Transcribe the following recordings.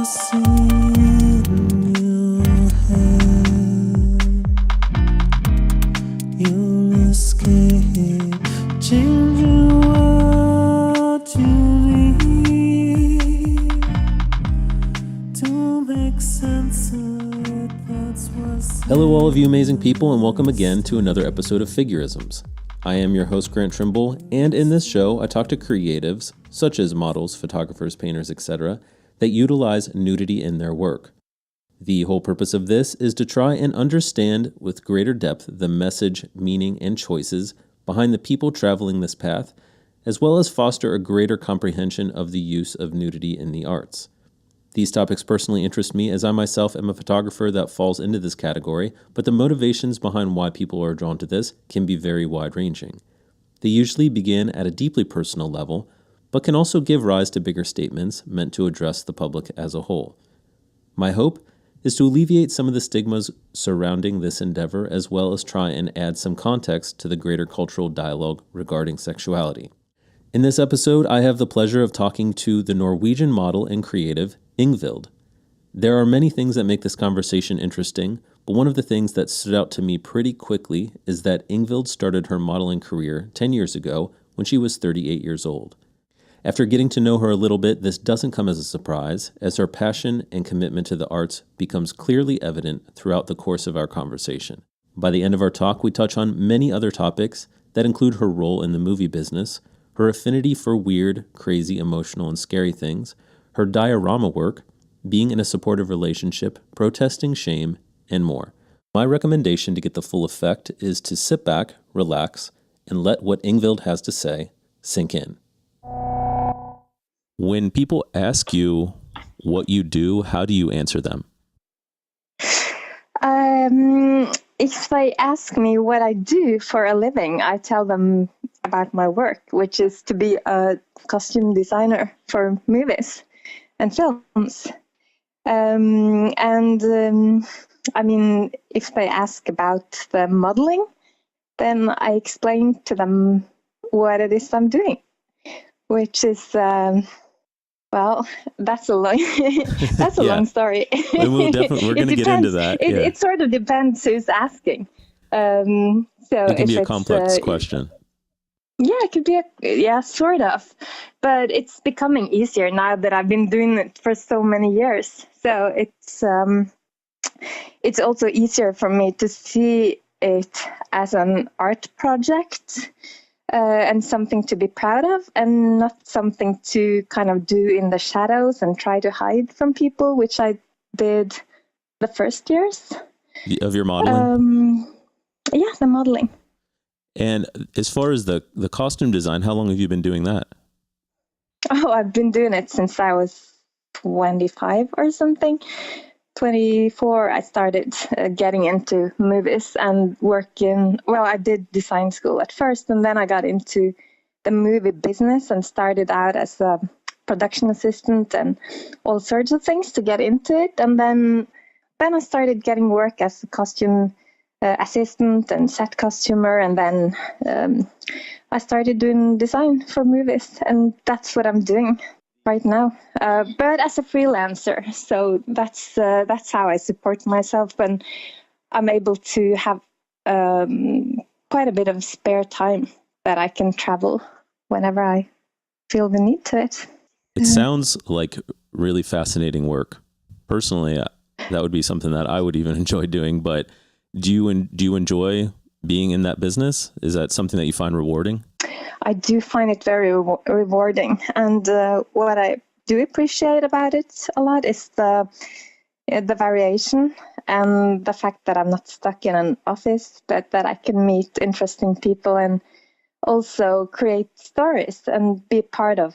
voice in your head, you'll escape, changing what you need to make sense of it. That's what's Hello, all of you amazing people, and welcome again to another episode of Figurisms. I am your host, Grant Trimble, and in this show, I talk to creatives, such as models, photographers, painters, etc., that utilize nudity in their work. The whole purpose of this is to try and understand with greater depth the message, meaning, and choices behind the people traveling this path, as well as foster a greater comprehension of the use of nudity in the arts. These topics personally interest me as I myself am a photographer that falls into this category, but the motivations behind why people are drawn to this can be very wide-ranging. They usually begin at a deeply personal level, but can also give rise to bigger statements meant to address the public as a whole. My hope is to alleviate some of the stigmas surrounding this endeavor, as well as try and add some context to the greater cultural dialogue regarding sexuality. In this episode, I have the pleasure of talking to the Norwegian model and creative, Ingvild. There are many things that make this conversation interesting, but one of the things that stood out to me pretty quickly is that Ingvild started her modeling career 10 years ago when she was 38 years old. After getting to know her a little bit, this doesn't come as a surprise, as her passion and commitment to the arts becomes clearly evident throughout the course of our conversation. By the end of our talk, we touch on many other topics that include her role in the movie business, her affinity for weird, crazy, emotional, and scary things, her diorama work, being in a supportive relationship, protesting shame, and more. My recommendation to get the full effect is to sit back, relax, and let what Ingvild has to say sink in. When people ask you what you do, how do you answer them? If they ask me what I do for a living, I tell them about my work, which is to be a costume designer for movies and films. I mean, if they ask about the modeling, then I explain to them what it is I'm doing, which is, well, that's a long, that's a long story. We're going to get into that. It sort of depends who's asking. So it can be a complex question. Yeah, it could be sort of, but it's becoming easier now that I've been doing it for so many years. So it's also easier for me to see it as an art project and something to be proud of, and not something to kind of do in the shadows and try to hide from people, which I did the first years of your modeling. The modeling. And as far as the costume design, how long have you been doing that? Oh, I've been doing it since I was 25 or something. 24, I started getting into movies and working. Well, I did design school at first, and then I got into the movie business and started out as a production assistant and all sorts of things to get into it. And then I started getting work as a costume assistant and set costumer, and then I started doing design for movies, and that's what I'm doing right now, but as a freelancer. So that's how I support myself, and I'm able to have quite a bit of spare time that I can travel whenever I feel the need to it. It sounds like really fascinating work. Personally, that would be something that I would even enjoy doing, but do you enjoy being in that business? Is that something that you find rewarding? I do find it very rewarding. And what I do appreciate about it a lot is the variation and the fact that I'm not stuck in an office, but that I can meet interesting people and also create stories and be part of,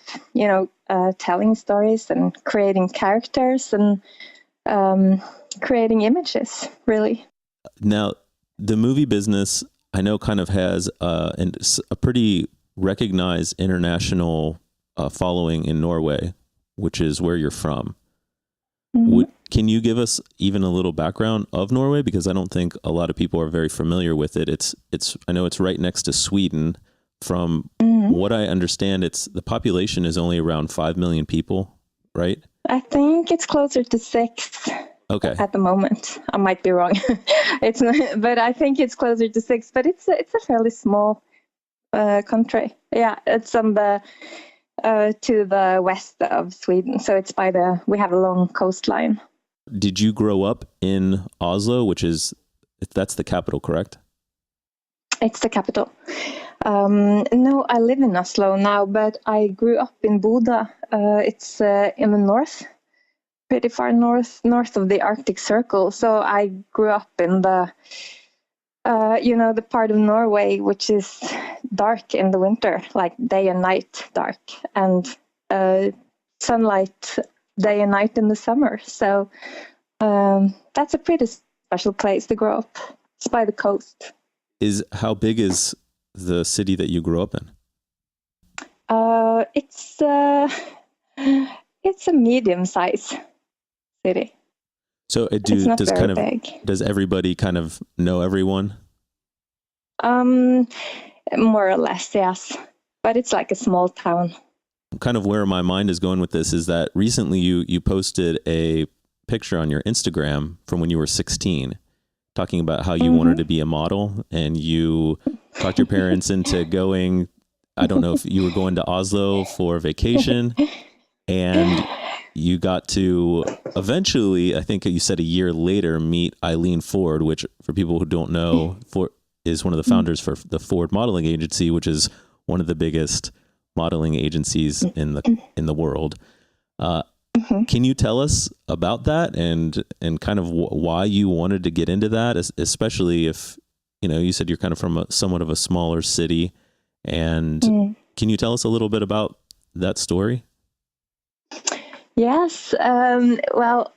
telling stories and creating characters and creating images, really. Now, the movie business, I know, kind of has a pretty recognized international following in Norway, which is where you're from. Mm-hmm. Can you give us even a little background of Norway? Because I don't think a lot of people are very familiar with it. I know it's right next to Sweden. From what I understand, the population is only around 5 million people, right? I think it's closer to 6. Okay. At the moment. I might be wrong. It's not, but I think it's closer to 6. But it's a fairly small country. Yeah, it's on the to the west of Sweden. So it's we have a long coastline. Did you grow up in Oslo, that's the capital, correct? It's the capital. No, I live in Oslo now, but I grew up in Bodø. It's in the north. Pretty far north of the Arctic Circle. So I grew up in the part of Norway which is dark in the winter, like day and night dark, and sunlight day and night in the summer. So that's a pretty special place to grow up. It's by the coast. How big is the city that you grew up in? It's a medium size city. So does everybody kind of know everyone? More or less, yes. But it's like a small town. Kind of where my mind is going with this is that recently you posted a picture on your Instagram from when you were 16, talking about how you wanted to be a model, and you talked your parents into going, I don't know if you were going to Oslo for vacation, and you got to eventually, I think you said a year later, meet Eileen Ford, which for people who don't know, is one of the founders for the Ford Modeling Agency, which is one of the biggest modeling agencies in the world. Can you tell us about that and kind of why you wanted to get into that, especially if, you said you're kind of from somewhat of a smaller city, and can you tell us a little bit about that story? Yes. Well,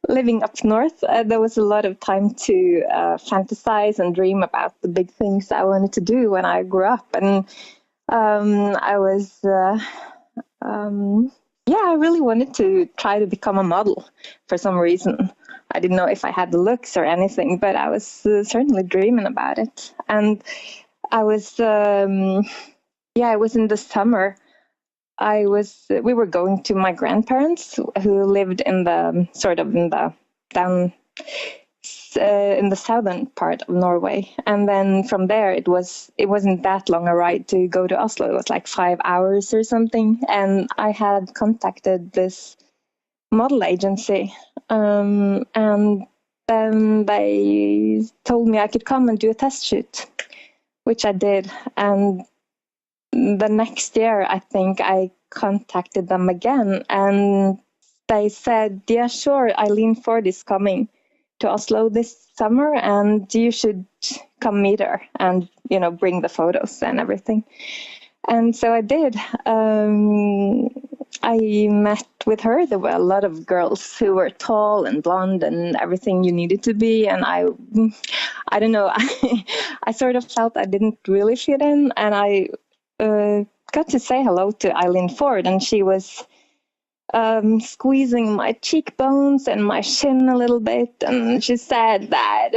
living up north, there was a lot of time to fantasize and dream about the big things I wanted to do when I grew up. And I was, I really wanted to try to become a model for some reason. I didn't know if I had the looks or anything, but I was certainly dreaming about it. And I was, it was in the summer. We were going to my grandparents who lived in the southern part of Norway. And then from there, it wasn't that long a ride to go to Oslo. It was like 5 hours or something. And I had contacted this model agency. And then they told me I could come and do a test shoot, which I did. And the next year, I think I contacted them again, and they said, yeah, sure, Eileen Ford is coming to Oslo this summer, and you should come meet her and, bring the photos and everything. And so I did. I met with her. There were a lot of girls who were tall and blonde and everything you needed to be. And I don't know, I sort of felt I didn't really fit in, and I got to say hello to Eileen Ford, and she was squeezing my cheekbones and my chin a little bit, and she said that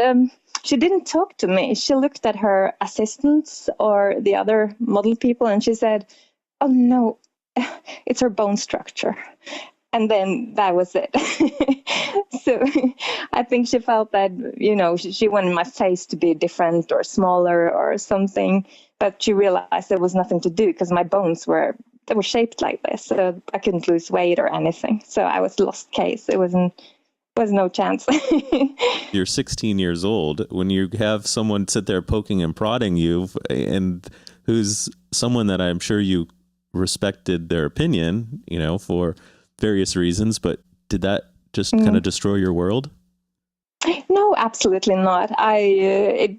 she didn't talk to me. She looked at her assistants or the other model people, and she said, oh no, it's her bone structure. And then that was it. So I think she felt that, she wanted my face to be different or smaller or something. But she realized there was nothing to do because my bones were shaped like this. So I couldn't lose weight or anything. So I was lost case. It was no chance. You're 16 years old. When you have someone sit there poking and prodding you, and who's someone that I'm sure you respected their opinion, for various reasons, but did that just kind of destroy your world? No, absolutely not. It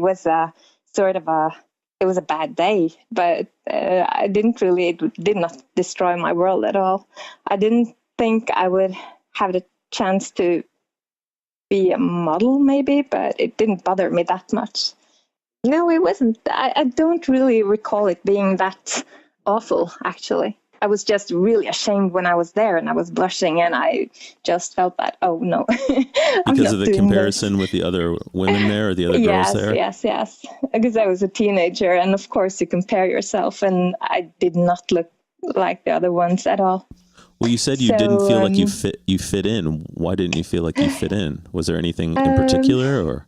was it was a bad day, but it did not destroy my world at all. I didn't think I would have the chance to be a model maybe, but it didn't bother me that much. No, it wasn't. I don't really recall it being that awful, actually. I was just really ashamed when I was there, and I was blushing, and I just felt that, oh no. Because of the comparison with the other women there, or the other girls there? Yes. Because I was a teenager, and of course you compare yourself, and I did not look like the other ones at all. Well, you said you So, didn't feel like you fit in. Why didn't you feel like you fit in? Was there anything in particular, or?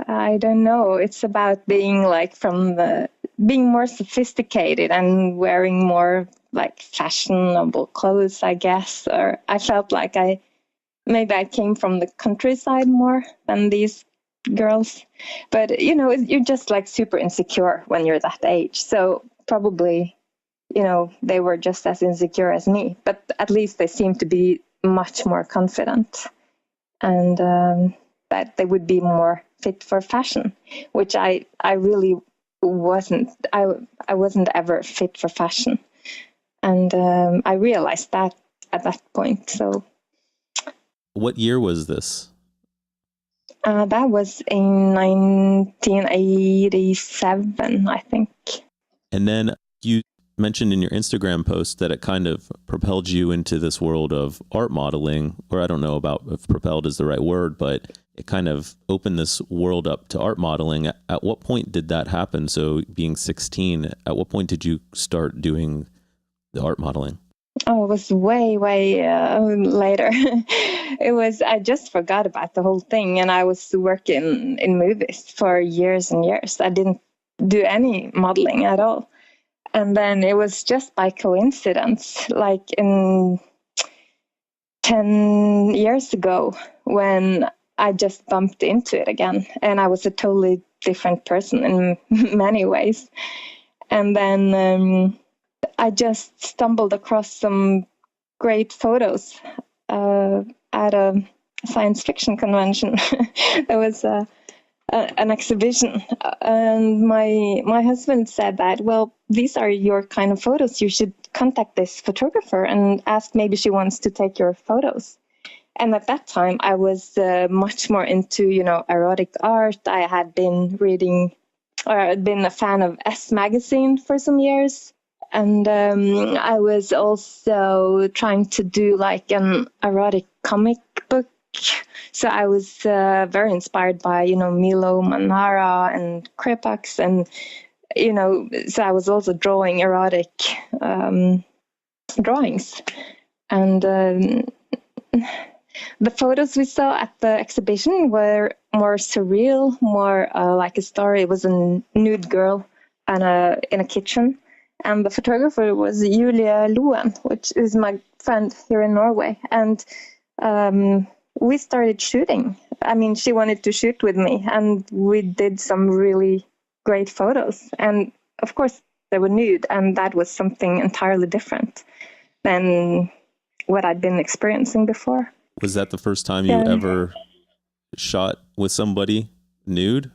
I don't know. It's about being like being more sophisticated and wearing more like fashionable clothes, I guess. Or I felt like maybe I came from the countryside more than these girls. But, you're just like super insecure when you're that age. So probably, they were just as insecure as me. But at least they seemed to be much more confident. And that they would be more fit for fashion, which I really wasn't. I wasn't ever fit for fashion. And I realized that at that point. So, what year was this? That was in 1987, I think. And then you mentioned in your Instagram post that it kind of propelled you into this world of art modeling, or I don't know about if propelled is the right word, but it kind of opened this world up to art modeling. At what point did that happen? So being 16, at what point did you start doing the art modeling? Oh, it was way, way later. I just forgot about the whole thing. And I was working in movies for years and years. I didn't do any modeling at all. And then it was just by coincidence, like in 10 years ago, when I just bumped into it again. And I was a totally different person in many ways. And then I just stumbled across some great photos at a science fiction convention. There was an exhibition, and my husband said that, well, these are your kind of photos. You should contact this photographer and ask maybe she wants to take your photos. And at that time, I was much more into, erotic art. I had been reading, or I'd been a fan of S magazine for some years. And I was also trying to do like an erotic comic book. So I was very inspired by, Milo Manara and Krepax. And, so I was also drawing erotic drawings. And the photos we saw at the exhibition were more surreal, more like a story. It was a nude girl in a kitchen. And the photographer was Julia Loen, which is my friend here in Norway. And we started shooting. I mean, she wanted to shoot with me, and we did some really great photos. And of course, they were nude, and that was something entirely different than what I'd been experiencing before. Was that the first time you ever shot with somebody nude?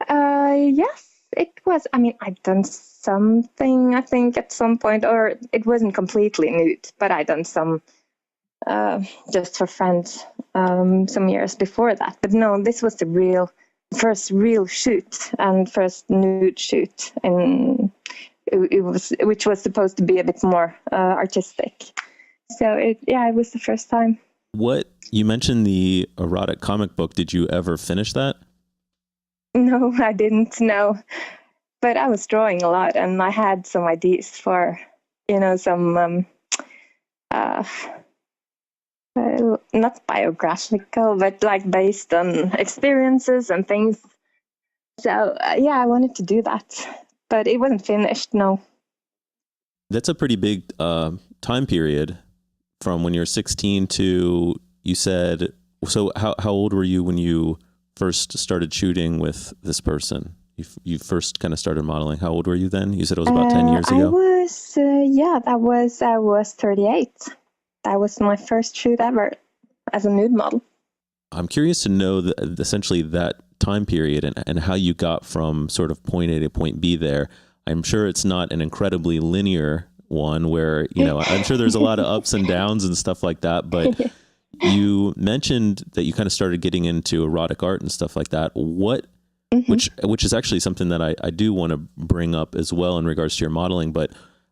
Yes. It was. I mean, I'd done something, I think, at some point, or it wasn't completely nude, but I'd done some just for friends some years before that. But no, this was the first real shoot and first nude shoot, and which was supposed to be a bit more artistic. So it was the first time. What you mentioned, the erotic comic book. Did you ever finish that? No, I didn't know. But I was drawing a lot, and I had some ideas for, some not biographical, but like based on experiences and things. So I wanted to do that, but it wasn't finished. No. That's a pretty big time period from when you're 16 to, you said. So how old were you when you first started shooting with this person? You first kind of started modeling. How old were you then? You said it was about 10 years ago. I was 38. That was my first shoot ever as a nude model. I'm curious to know essentially that time period and how you got from sort of point A to point B there. I'm sure it's not an incredibly linear one where, I'm sure there's a lot of ups and downs and stuff like that, but you mentioned that you kind of started getting into erotic art and stuff like that. Which is actually something that I do want to bring up as well in regards to your modeling, but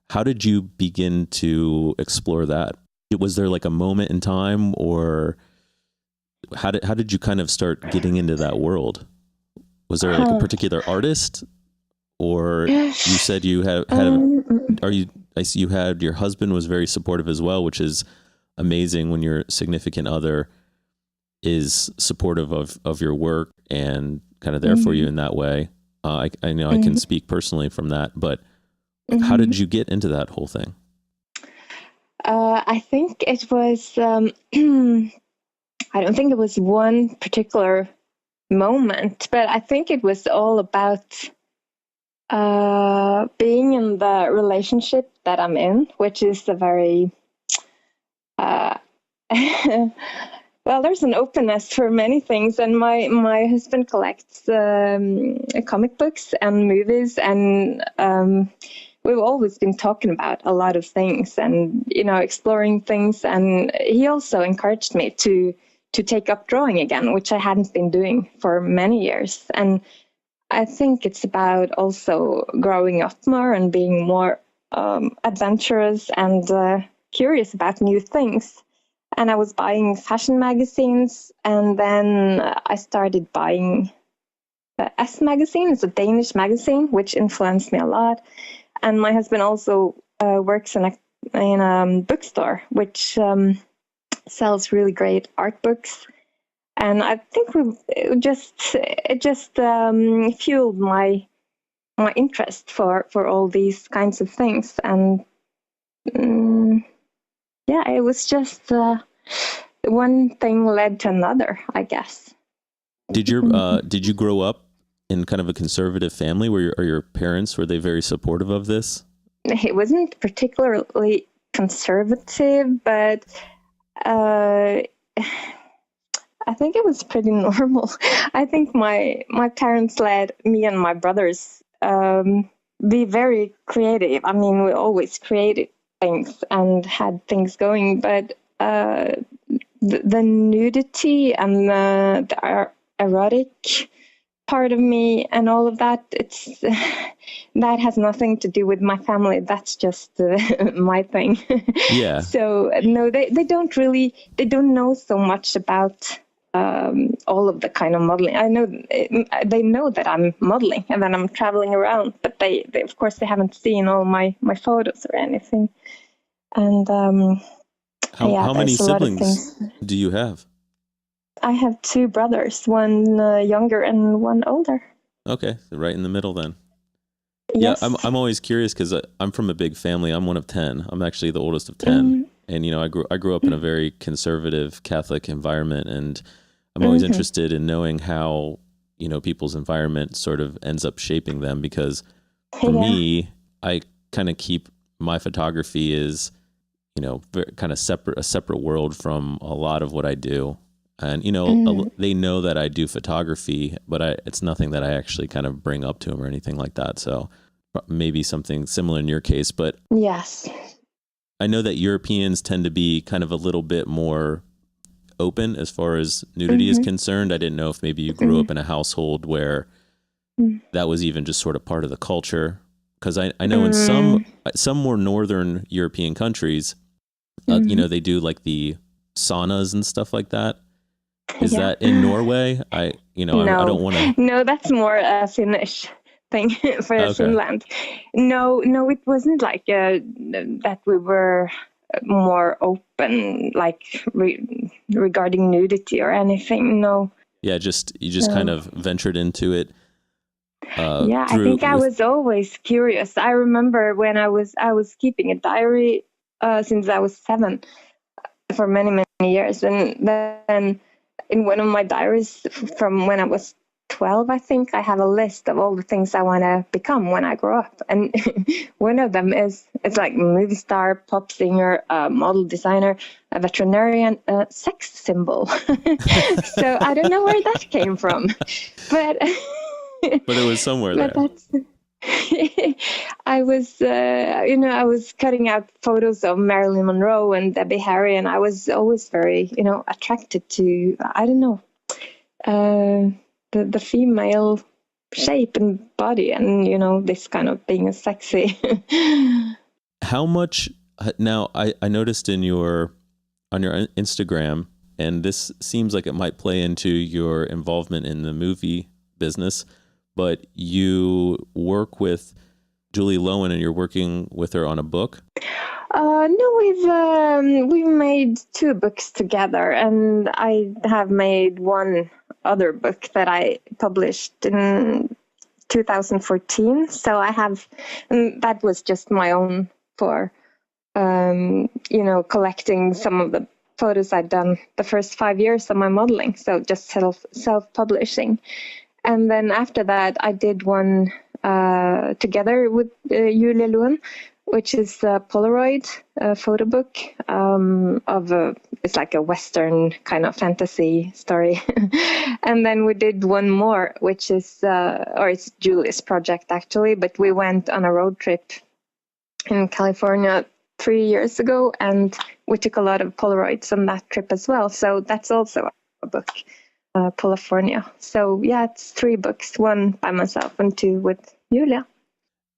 how did you begin to explore that? Was there like a moment in time, or how did you kind of start getting into that world? Was there like a particular artist, or you said you have I see you had your husband was very supportive as well, which is amazing when your significant other is supportive of your work and kind of there for you in that way. I know I can speak personally from that, but how did you get into that whole thing? I think it was, I don't think it was one particular moment, but I think it was all about being in the relationship that I'm in, which is a very, well, there's an openness for many things. And my husband collects comic books and movies, and we've always been talking about a lot of things and, exploring things. And he also encouraged me to take up drawing again, which I hadn't been doing for many years. And I think it's about also growing up more and being more adventurous and curious about new things. And I was buying fashion magazines, and then I started buying the S magazine. It's a Danish magazine, which influenced me a lot. And my husband also works in a bookstore, which sells really great art books. And I think it just fueled my interest for all these kinds of things. And it was just one thing led to another, I guess. Did you grow up in kind of a conservative family? Are your parents, were they very supportive of this? It wasn't particularly conservative, but I think it was pretty normal. I think my parents let me and my brothers be very creative. I mean, we always created things and had things going, but the nudity and the erotic part of me and all of that, that has nothing to do with my family. That's just my thing. Yeah. So no, they don't know so much about all of the kind of modeling. I know they know that I'm modeling and that I'm traveling around, but they of course they haven't seen all my photos or anything. And how many siblings do you have? I have two brothers, one younger and one older. Okay, so right in the middle then. Yes. Yeah, I'm always curious because I'm from a big family. I'm one of 10. I'm actually the oldest of 10, and I grew up in a very conservative Catholic environment, and I'm always interested in knowing how people's environment sort of ends up shaping them. Because for me, I kind of keep my photography is kind of a separate world from a lot of what I do. And, they know that I do photography, but it's nothing that I actually kind of bring up to them or anything like that. So maybe something similar in your case, but yes, I know that Europeans tend to be kind of a little bit more open as far as nudity is concerned. I didn't know if maybe you grew up in a household where that was even just sort of part of the culture. Because I know in some more northern European countries, they do like the saunas and stuff like that. Is that in Norway? I don't want to. No, that's more a Finnish thing for Finland. No, it wasn't like that we were more open, like regarding nudity or anything. No. Yeah, you just kind of ventured into it. I think I was always curious. I remember when I was keeping a diary since I was 7 for many years, and then in one of my diaries from when I was 12, I think I have a list of all the things I want to become when I grow up, and one of them it's like movie star, pop singer, model, designer, a veterinarian, sex symbol. So I don't know where that came from, but it was somewhere there. I was, I was cutting out photos of Marilyn Monroe and Debbie Harry, and I was always very, attracted to, I don't know, the female shape and body, and this kind of being a sexy. How much now? I noticed on your Instagram, and this seems like it might play into your involvement in the movie business, but you work with Julie Lowen and you're working with her on a book? No, we've made 2 books together, and I have made one other book that I published in 2014. So I have, and that was just my own for, collecting some of the photos I'd done the first 5 years of my modeling. So just self-publishing. And then after that, I did one together with Julie Loen, which is a Polaroid photo book it's like a Western kind of fantasy story. And then we did one more, which is, it's Julie's project actually, but we went on a road trip in California 3 years ago, and we took a lot of Polaroids on that trip as well. So that's also a book, California. So yeah, it's 3 books, 1 by myself and 2 with Julia.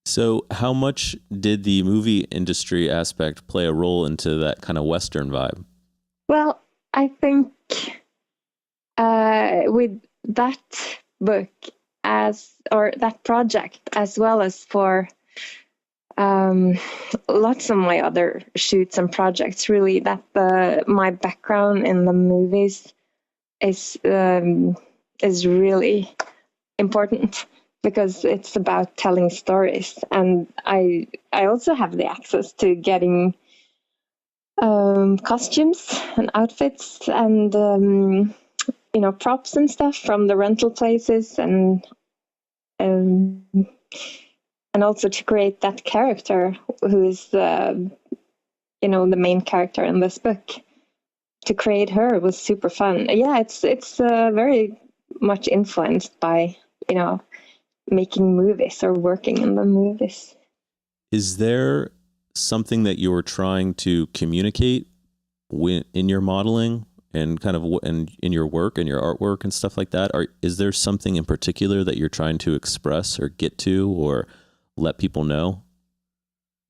So how much did the movie industry aspect play a role into that kind of Western vibe? Well, I think with that book that project, as well as for lots of my other shoots and projects, really, that my background in the movies is really important, because it's about telling stories. And I also have the access to getting costumes and outfits and props and stuff from the rental places, and also to create that character who is the main character in this book. To create her was super fun. Yeah, it's very much influenced by making movies or working in the movies. Is there something that you're trying to communicate in your modeling and kind of in your work and your artwork and stuff like that? Or is there something in particular that you're trying to express or get to or let people know?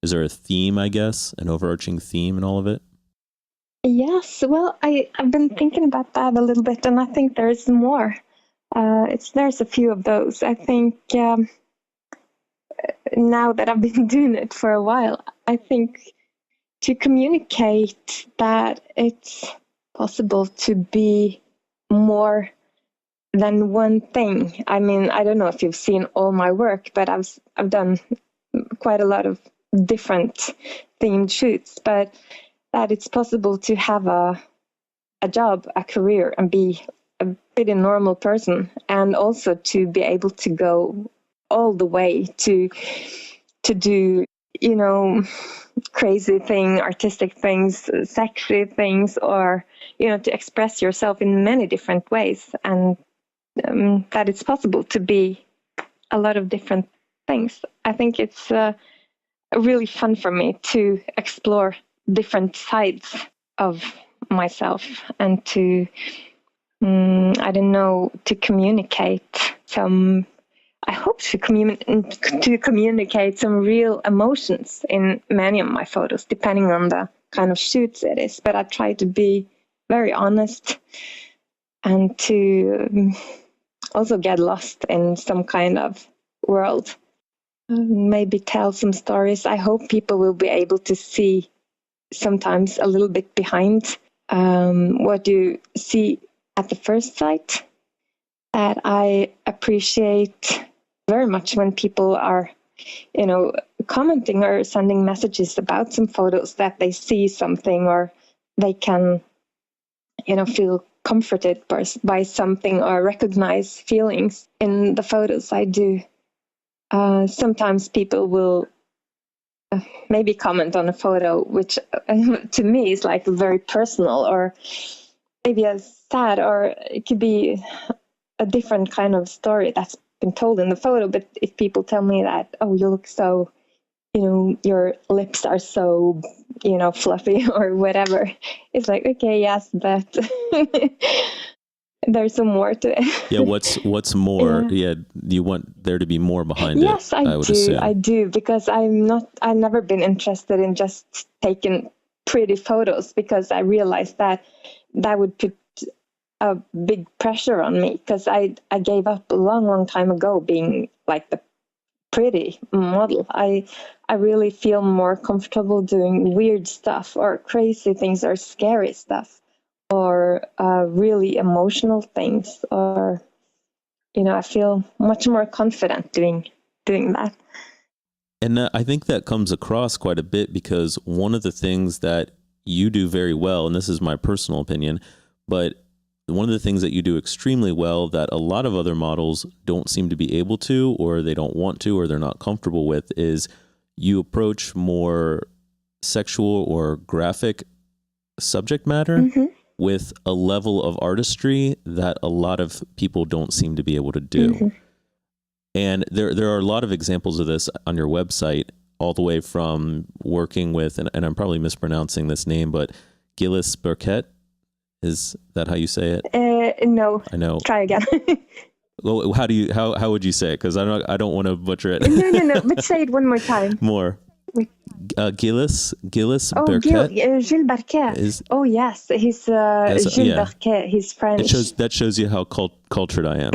Is there a theme, I guess, an overarching theme in all of it? Yes, well, I've been thinking about that a little bit, and I think there's more. There's a few of those. I think now that I've been doing it for a while, I think to communicate that it's possible to be more than one thing. I mean, I don't know if you've seen all my work, but I've done quite a lot of different themed shoots, but that it's possible to have a job, a career, and be a pretty normal person, and also to be able to go all the way to do crazy thing, artistic things, sexy things, or to express yourself in many different ways, and that it's possible to be a lot of different things. I think it's really fun for me to explore different sides of myself, and to to communicate some. I hope to communicate some real emotions in many of my photos, depending on the kind of shoots it is. But I try to be very honest, and to also get lost in some kind of world. Maybe tell some stories. I hope people will be able to see sometimes a little bit behind what you see at the first sight. That I appreciate very much when people are, commenting or sending messages about some photos, that they see something, or they can, feel comforted by something, or recognize feelings in the photos I do. Sometimes people will maybe comment on a photo, which to me is like very personal, or maybe a sad, or it could be a different kind of story that's been told in the photo. But if people tell me that, oh, you look so, your lips are so, fluffy, or whatever, it's like, okay, yes, but there's some more to it. Yeah, what's more? Yeah, you want there to be more behind it. Yes, I do. Assume. I do, because I've never been interested in just taking pretty photos, because I realized that would put a big pressure on me, because I gave up a long time ago being like the pretty model. I really feel more comfortable doing weird stuff or crazy things or scary stuff or really emotional things, or I feel much more confident doing that. And I think that comes across quite a bit, because one of the things that you do very well, and this is my personal opinion, but one of the things that you do extremely well that a lot of other models don't seem to be able to, or they don't want to, or they're not comfortable with, is you approach more sexual or graphic subject matter with a level of artistry that a lot of people don't seem to be able to do. And there are a lot of examples of this on your website, all the way from working with, and I'm probably mispronouncing this name, but Gilles Burkett. Is that how you say it? No. I know. Try again. Well, how would you say it? Because I don't want to butcher it. No. But say it one more time. More. Gilles Burkett. Gilles Burkett. Yes, he's Gilles Burkett. He's French. That shows you how cultured I am.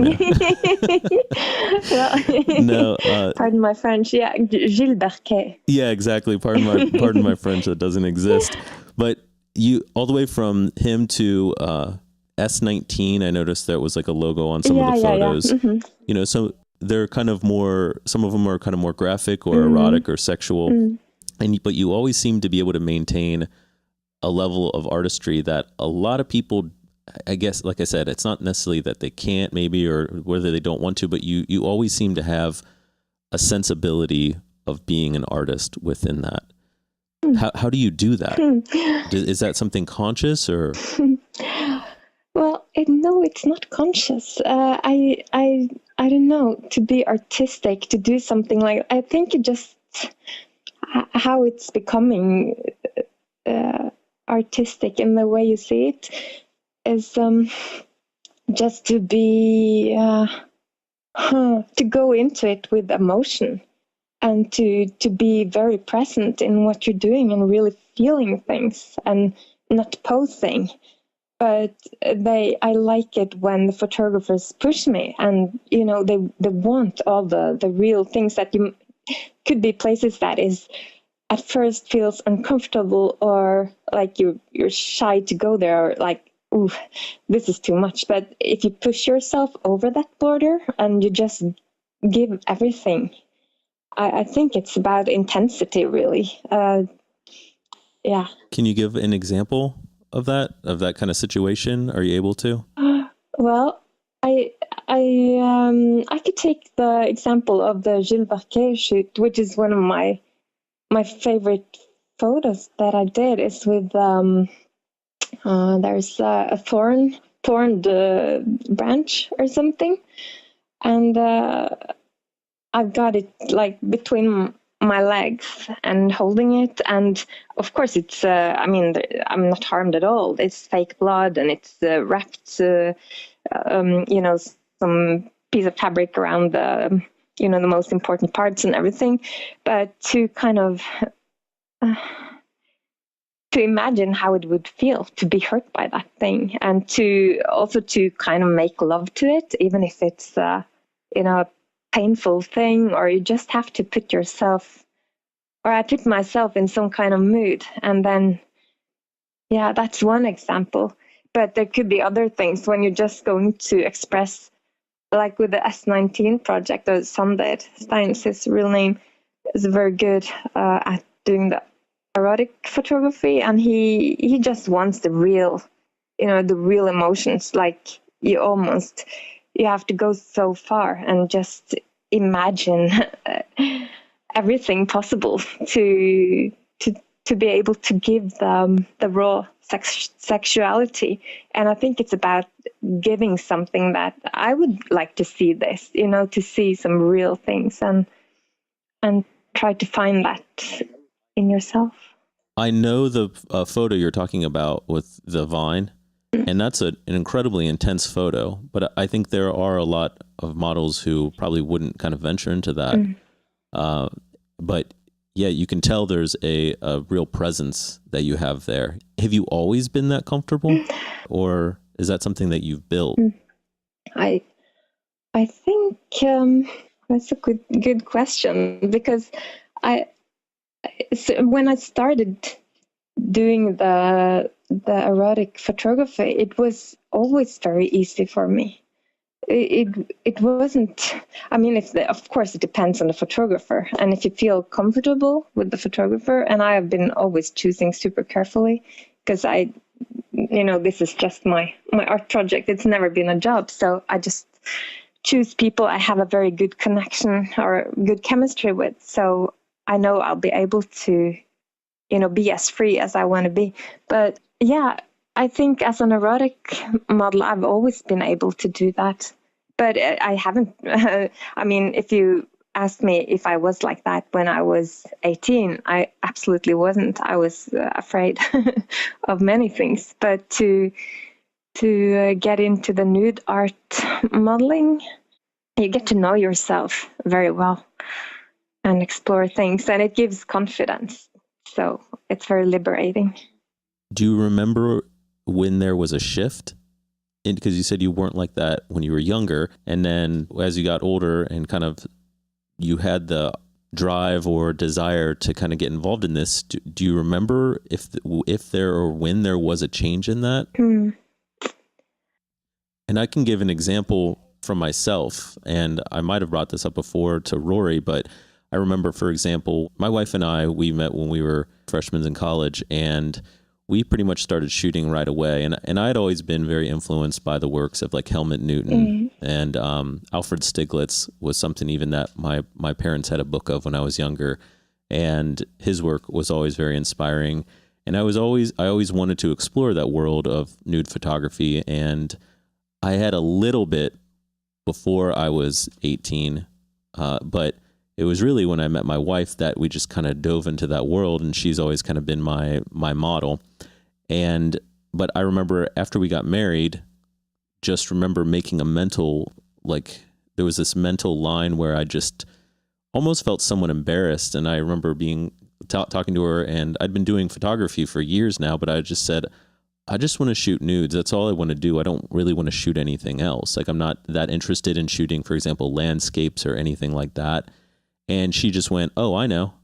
Yeah. No, pardon my French. Yeah, Gilles Burkett. Yeah, exactly. Pardon my French. That doesn't exist. But you, all the way from him to S19, I noticed there was like a logo on some of the photos. Yeah. So they're kind of more. Some of them are kind of more graphic or erotic or sexual. But you always seem to be able to maintain a level of artistry that a lot of people, I guess, like I said, it's not necessarily that they can't maybe, or whether they don't want to, but you always seem to have a sensibility of being an artist within that. How do you do that? Is that something conscious, or? Well, no, it's not conscious. I don't know, to be artistic, to do something like, I think it just, how it's becoming artistic in the way you see it is just to be to go into it with emotion, and to be very present in what you're doing and really feeling things and not posing. But I like it when the photographers push me, and they want all the real things that you could be places that is at first feels uncomfortable, or like you're shy to go there, or like, ooh, this is too much. But if you push yourself over that border and you just give everything, I think it's about intensity, really. Yeah. Can you give an example of that kind of situation? Are you able to? Well, I could take the example of the Gilles Burkett shoot, which is one of my favorite photos that I did. Is with there's a thorn branch or something, and I've got it like between my legs and holding it, and of course it's I'm not harmed at all. It's fake blood, and it's wrapped some piece of fabric around the the most important parts and everything. But to kind of to imagine how it would feel to be hurt by that thing, and to kind of make love to it, even if it's a painful thing, or you just have to put yourself, or I put myself in some kind of mood. And then, yeah, that's one example. But there could be other things when you're just going to express, like with the S19 project, or Sunday, Stein's his real name, is very good at doing the erotic photography, and he just wants the real, the real emotions. Like you have to go so far and just imagine everything possible to be able to give the raw sexuality. And I think it's about giving something that I would like to see this, to see some real things, and try to find that in yourself. I know the photo you're talking about with the vine, and that's an incredibly intense photo, but I think there are a lot of models who probably wouldn't kind of venture into that. But yeah, you can tell there's a real presence that you have there. Have you always been that comfortable, or is that something that you've built? I think, That's a good question, because when I started doing the erotic photography, it was always very easy for me. It wasn't. I mean, of course, it depends on the photographer, and if you feel comfortable with the photographer. And I have been always choosing super carefully, because this is just my art project. It's never been a job, so I just choose people I have a very good connection or good chemistry with. So I know I'll be able to, be as free as I want to be. But yeah, I think as an erotic model, I've always been able to do that. But I haven't, I mean, if you asked me if I was like that when I was 18, I absolutely wasn't. I was afraid of many things. But to get into the nude art modeling, you get to know yourself very well and explore things, and it gives confidence. So it's very liberating. Do you remember when there was a shift? Because you said you weren't like that when you were younger, and then as you got older and kind of you had the drive or desire to kind of get involved in this, do you remember if there or when there was a change in that? And I can give an example from myself, and I might have brought this up before to Rory, but I remember, for example, my wife and I, we met when we were freshmen in college, and we pretty much started shooting right away. And I had always been very influenced by the works of like Helmut Newton and Alfred Stieglitz was something even that my parents had a book of when I was younger, and his work was always very inspiring. And I always wanted to explore that world of nude photography, and I had a little bit before I was 18, but it was really when I met my wife that we just kind of dove into that world, and she's always kind of been my model. But I remember after we got married, just remember making a mental, like there was this mental line where I just almost felt somewhat embarrassed. And I remember talking to her, and I'd been doing photography for years now, but I just said, I just want to shoot nudes. That's all I want to do. I don't really want to shoot anything else. Like I'm not that interested in shooting, for example, landscapes or anything like that. And she just went, oh, I know.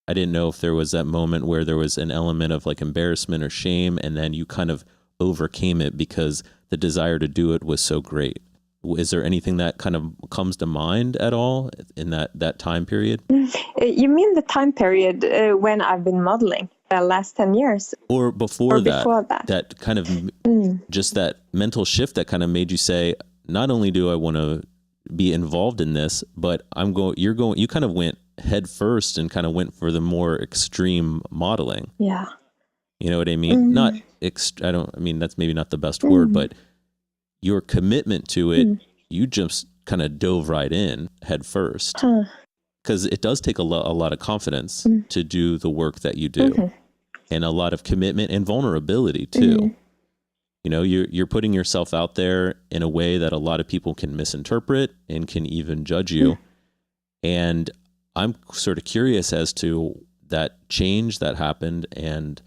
I didn't know if there was that moment where there was an element of like embarrassment or shame, and then you kind of overcame it because the desire to do it was so great. Is there anything that kind of comes to mind at all in that time period? You mean the time period when I've been modeling the last 10 years? Or before that? That kind of just that mental shift that kind of made you say, not only do I want to be involved in this, but you kind of went head first and kind of went for the more extreme modeling. Yeah. You know what I mean? I mean, that's maybe not the best word, but your commitment to it, you just kind of dove right in head first. Because it does take a lot of confidence to do the work that you do, and a lot of commitment and vulnerability too. You know, you're putting yourself out there in a way that a lot of people can misinterpret and can even judge you. And I'm sort of curious as to that change that happened, and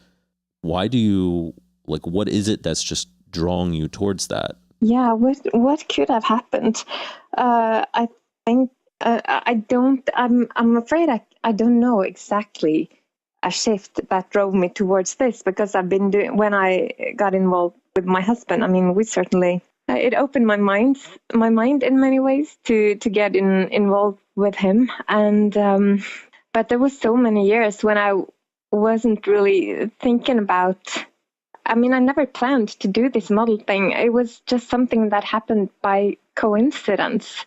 what is it that's just drawing you towards that? Yeah, what could have happened? I think I'm afraid I don't know exactly a shift that drove me towards this, because I've been doing, when I got involved with my husband, I mean, we certainly, it opened my mind in many ways to get involved with him. And, but there was so many years when I wasn't really thinking about, I mean, I never planned to do this model thing. It was just something that happened by coincidence.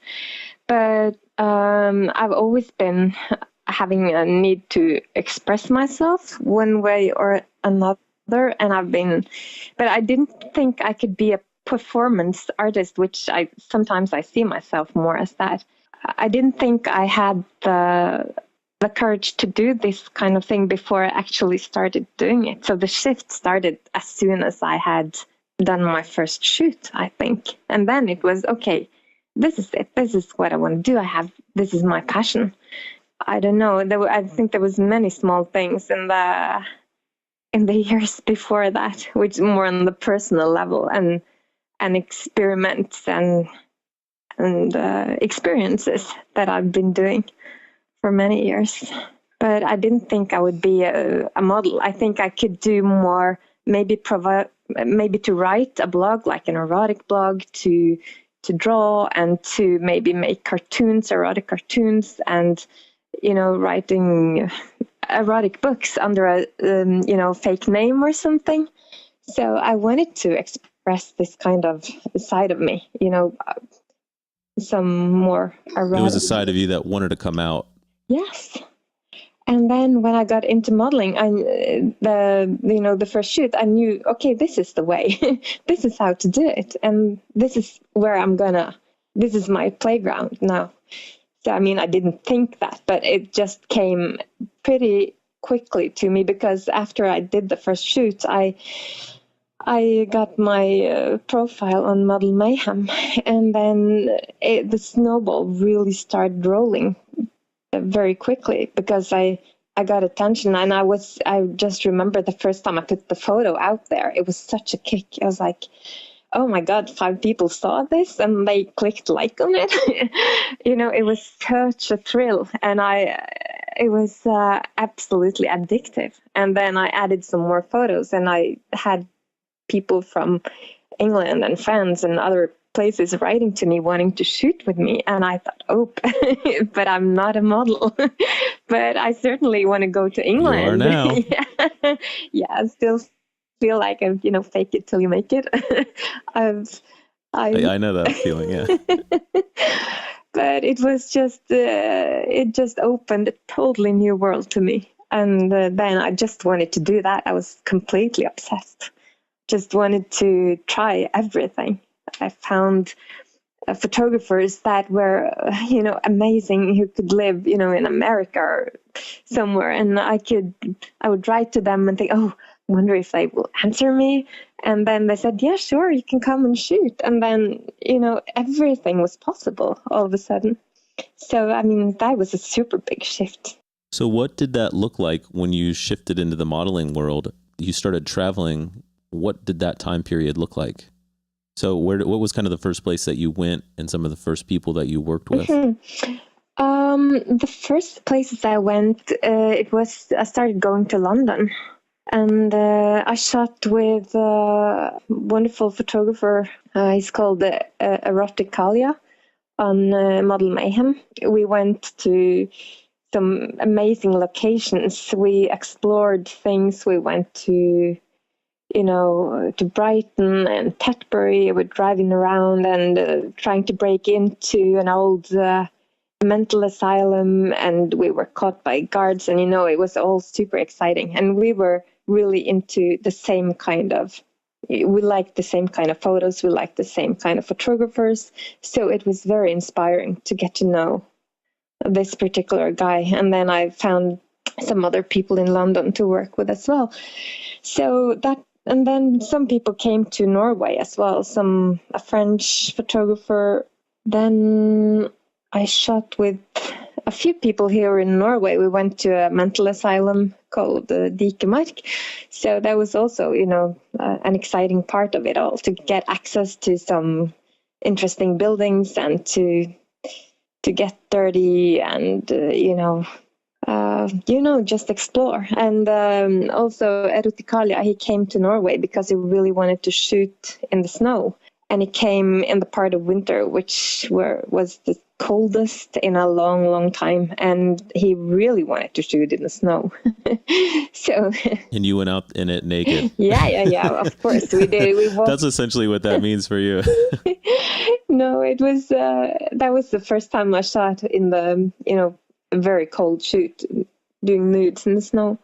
But I've always been having a need to express myself one way or another. And but I didn't think I could be a performance artist, which sometimes I see myself more as that. I didn't think I had the courage to do this kind of thing before I actually started doing it. So the shift started as soon as I had done my first shoot, I think. And then it was, okay, this is it. This is what I want to do. This is my passion. I don't know. I think there was many small things in the years before that, which more on the personal level and experiments and and experiences that I've been doing for many years. But I didn't think I would be a model. I think I could do more, maybe to write a blog, like an erotic blog, to draw, and to maybe make cartoons, erotic cartoons, and writing erotic books under a fake name or something. So I wanted to express this kind of side of me, some more erotic. It was a side of you that wanted to come out. Yes. And then when I got into modeling, the first shoot, I knew, okay, this is the way. This is how to do it. And this is where this is my playground now. So, I didn't think that, but it just came pretty quickly to me, because after I did the first shoot, I got my profile on Model Mayhem, and then the snowball really started rolling very quickly, because I got attention, and I just remember the first time I put the photo out there, it was such a kick. I was like, oh my God, 5 people saw this and they clicked like on it. It was such a thrill, and it was absolutely addictive. And then I added some more photos, and I had people from England and France and other places writing to me, wanting to shoot with me. And I thought, oh, but I'm not a model. But I certainly want to go to England. You are now. Yeah, I still feel like I'm, fake it till you make it. I know that feeling, yeah. But it was just, it just opened a totally new world to me. And then I just wanted to do that. I was completely obsessed. Just wanted to try everything. I found photographers that were, amazing, who could live, in America or somewhere. And I would write to them and think, oh, I wonder if they will answer me. And then they said, yeah, sure, you can come and shoot. And then, everything was possible all of a sudden. So, that was a super big shift. So what did that look like when you shifted into the modeling world? You started traveling. What did that time period look like? So what was kind of the first place that you went, and some of the first people that you worked with? Mm-hmm. The first places I went, I started going to London, and I shot with a wonderful photographer. He's called Eroticalia on Model Mayhem. We went to some amazing locations. We explored things. We went to Brighton and Tetbury. We're driving around and trying to break into an old mental asylum, and we were caught by guards, and it was all super exciting. And we were really into the same kind of, we liked the same kind of photos, we liked the same kind of photographers. So it was very inspiring to get to know this particular guy. And then I found some other people in London to work with as well. So that, and then some people came to Norway as well, a French photographer. Then I shot with a few people here in Norway. We went to a mental asylum called Dikemark. So that was also, an exciting part of it all, to get access to some interesting buildings and to get dirty and, just explore. And also Eroticalia, he came to Norway because he really wanted to shoot in the snow. And he came in the part of winter, which was the coldest in a long, long time. And he really wanted to shoot in the snow. So. And you went out in it naked. Yeah. Of course we did. That's essentially what that means for you. No, it was, that was the first time I shot in the, a very cold shoot, doing nudes in the snow.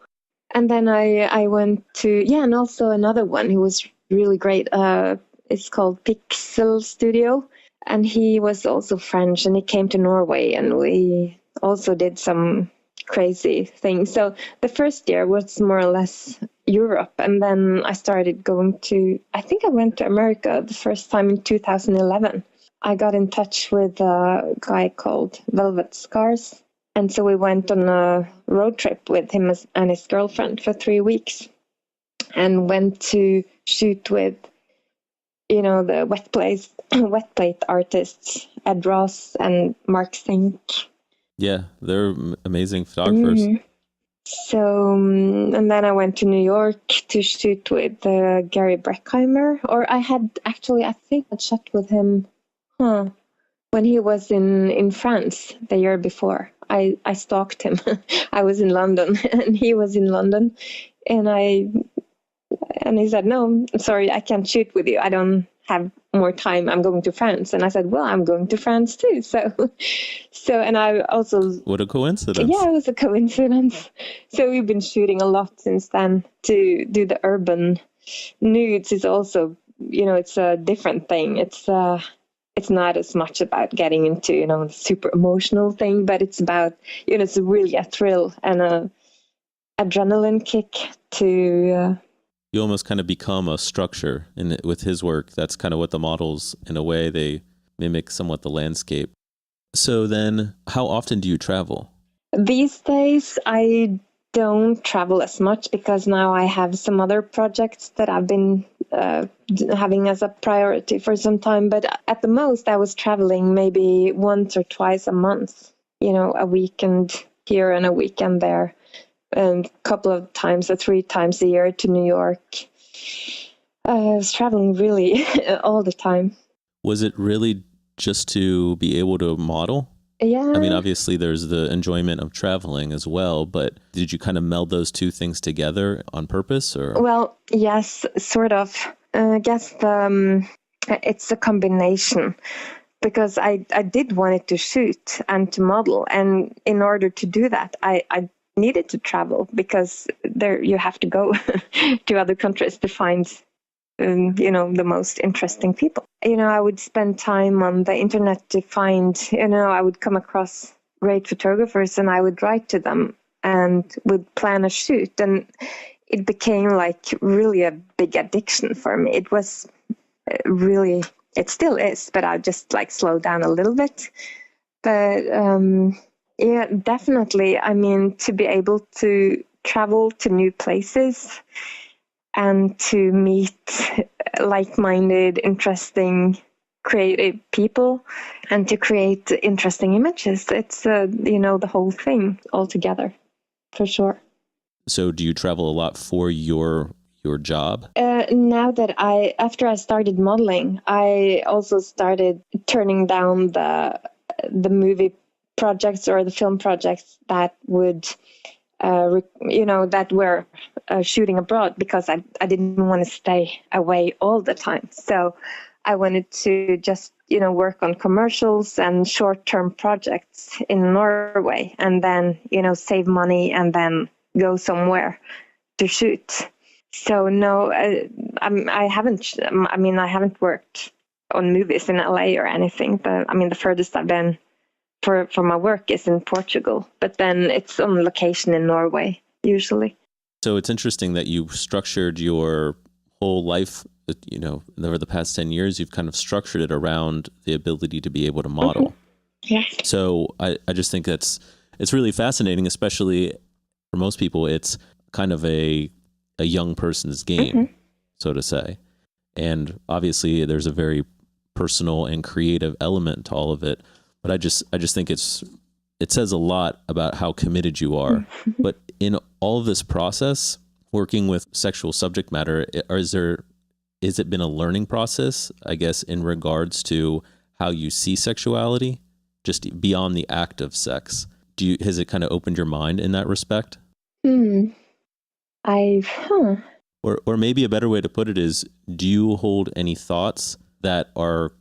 And then I went to, and also another one who was really great. It's called Pixel Studio, and he was also French, and he came to Norway, and we also did some crazy things. So the first year was more or less Europe, and then I started going to, I think I went to America the first time in 2011. I got in touch with a guy called Velvet Scars, and so we went on a road trip with him and his girlfriend for 3 weeks, and went to shoot with the wet place wet plate artists, Ed Ross and Mark Sink. Yeah, they're amazing photographers. So, and then I went to New York to shoot with Gary Breckheimer. Or I think I shot with him when he was in France the year before. I stalked him. I was in London and he was in London. And he said, "No, I'm sorry, I can't shoot with you. I don't have more time. I'm going to France." And I said, "Well, I'm going to France too." And I also... What a coincidence. Yeah, it was a coincidence. So we've been shooting a lot since then to do the urban nudes. Is also, it's a different thing. It's not as much about getting into, the super emotional thing, but it's about, it's really a thrill and a adrenaline kick to... You almost kind of become a structure with his work. That's kind of what the models, in a way, they mimic somewhat the landscape. So then how often do you travel? These days, I don't travel as much because now I have some other projects that I've been having as a priority for some time. But at the most, I was traveling maybe once or twice a month, a weekend here and a weekend there. A couple of times or 3 times a year to New York. I was traveling really all the time. Was it really just to be able to model? Yeah. I mean, obviously there's the enjoyment of traveling as well, but did you kind of meld those two things together on purpose, or? Well, yes, sort of. I guess it's a combination, because I did want it to shoot and to model. And in order to do that, I needed to travel, because there you have to go to other countries to find the most interesting people. I would spend time on the internet to find, I would come across great photographers and I would write to them and would plan a shoot. And it became like really a big addiction for me. It was really, it still is, but I just like slowed down a little bit. But yeah, definitely. I mean, to be able to travel to new places and to meet like-minded, interesting, creative people and to create interesting images. It's, the whole thing altogether, for sure. So do you travel a lot for your job? Now that after I started modeling, I also started turning down the movie projects or the film projects that would, that were shooting abroad, because I didn't want to stay away all the time. So I wanted to just, work on commercials and short-term projects in Norway, and then, save money and then go somewhere to shoot. So no, I haven't worked on movies in LA or anything. The furthest I've been for my work is in Portugal, but then it's on location in Norway usually. So it's interesting that you structured your whole life, over the past 10 years, you've kind of structured it around the ability to be able to model. Mm-hmm. Yeah. So I just think it's really fascinating, especially for most people. It's kind of a young person's game, mm-hmm. so to say. And obviously there's a very personal and creative element to all of it. But I just think it says a lot about how committed you are. Mm-hmm. But in all of this process, working with sexual subject matter, has it been a learning process, I guess, in regards to how you see sexuality, just beyond the act of sex? Has it kind of opened your mind in that respect? Or maybe a better way to put it is, do you hold any thoughts that are,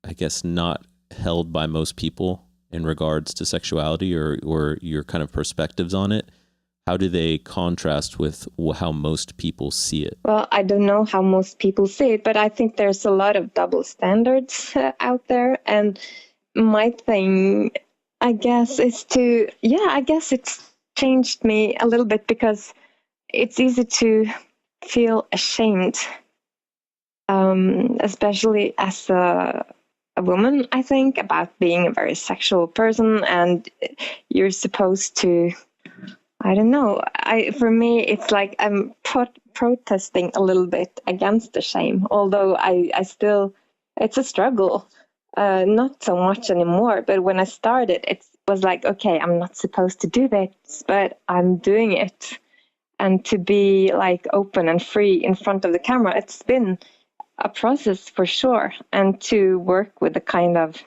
I guess, not held by most people in regards to sexuality, or your kind of perspectives on it? How do they contrast with how most people see it? Well, I don't know how most people see it, but I think there's a lot of double standards out there. And my thing, I guess, is I guess it's changed me a little bit, because it's easy to feel ashamed, especially as a woman, I think, about being a very sexual person. And you're supposed to, I don't know. For me, it's like I'm protesting a little bit against the shame, although I still it's a struggle. Not so much anymore, but when I started, it was like, okay, I'm not supposed to do this, but I'm doing it. And to be like open and free in front of the camera, it's been a process for sure. And to work with the kind of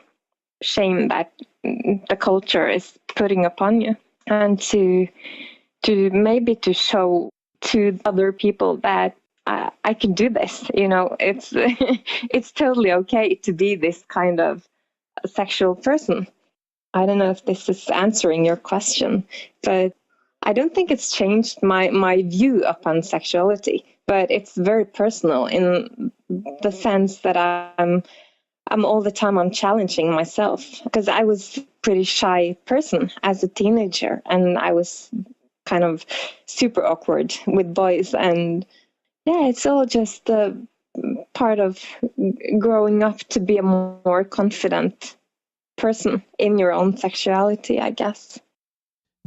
shame that the culture is putting upon you, and to maybe to show to other people that I can do this. It's it's totally okay to be this kind of sexual person. I don't know if this is answering your question, but I don't think it's changed my view upon sexuality, but it's very personal in the sense that I'm all the time I'm challenging myself, because I was a pretty shy person as a teenager, and I was kind of super awkward with boys, and yeah, it's all just a part of growing up to be a more confident person in your own sexuality, I guess.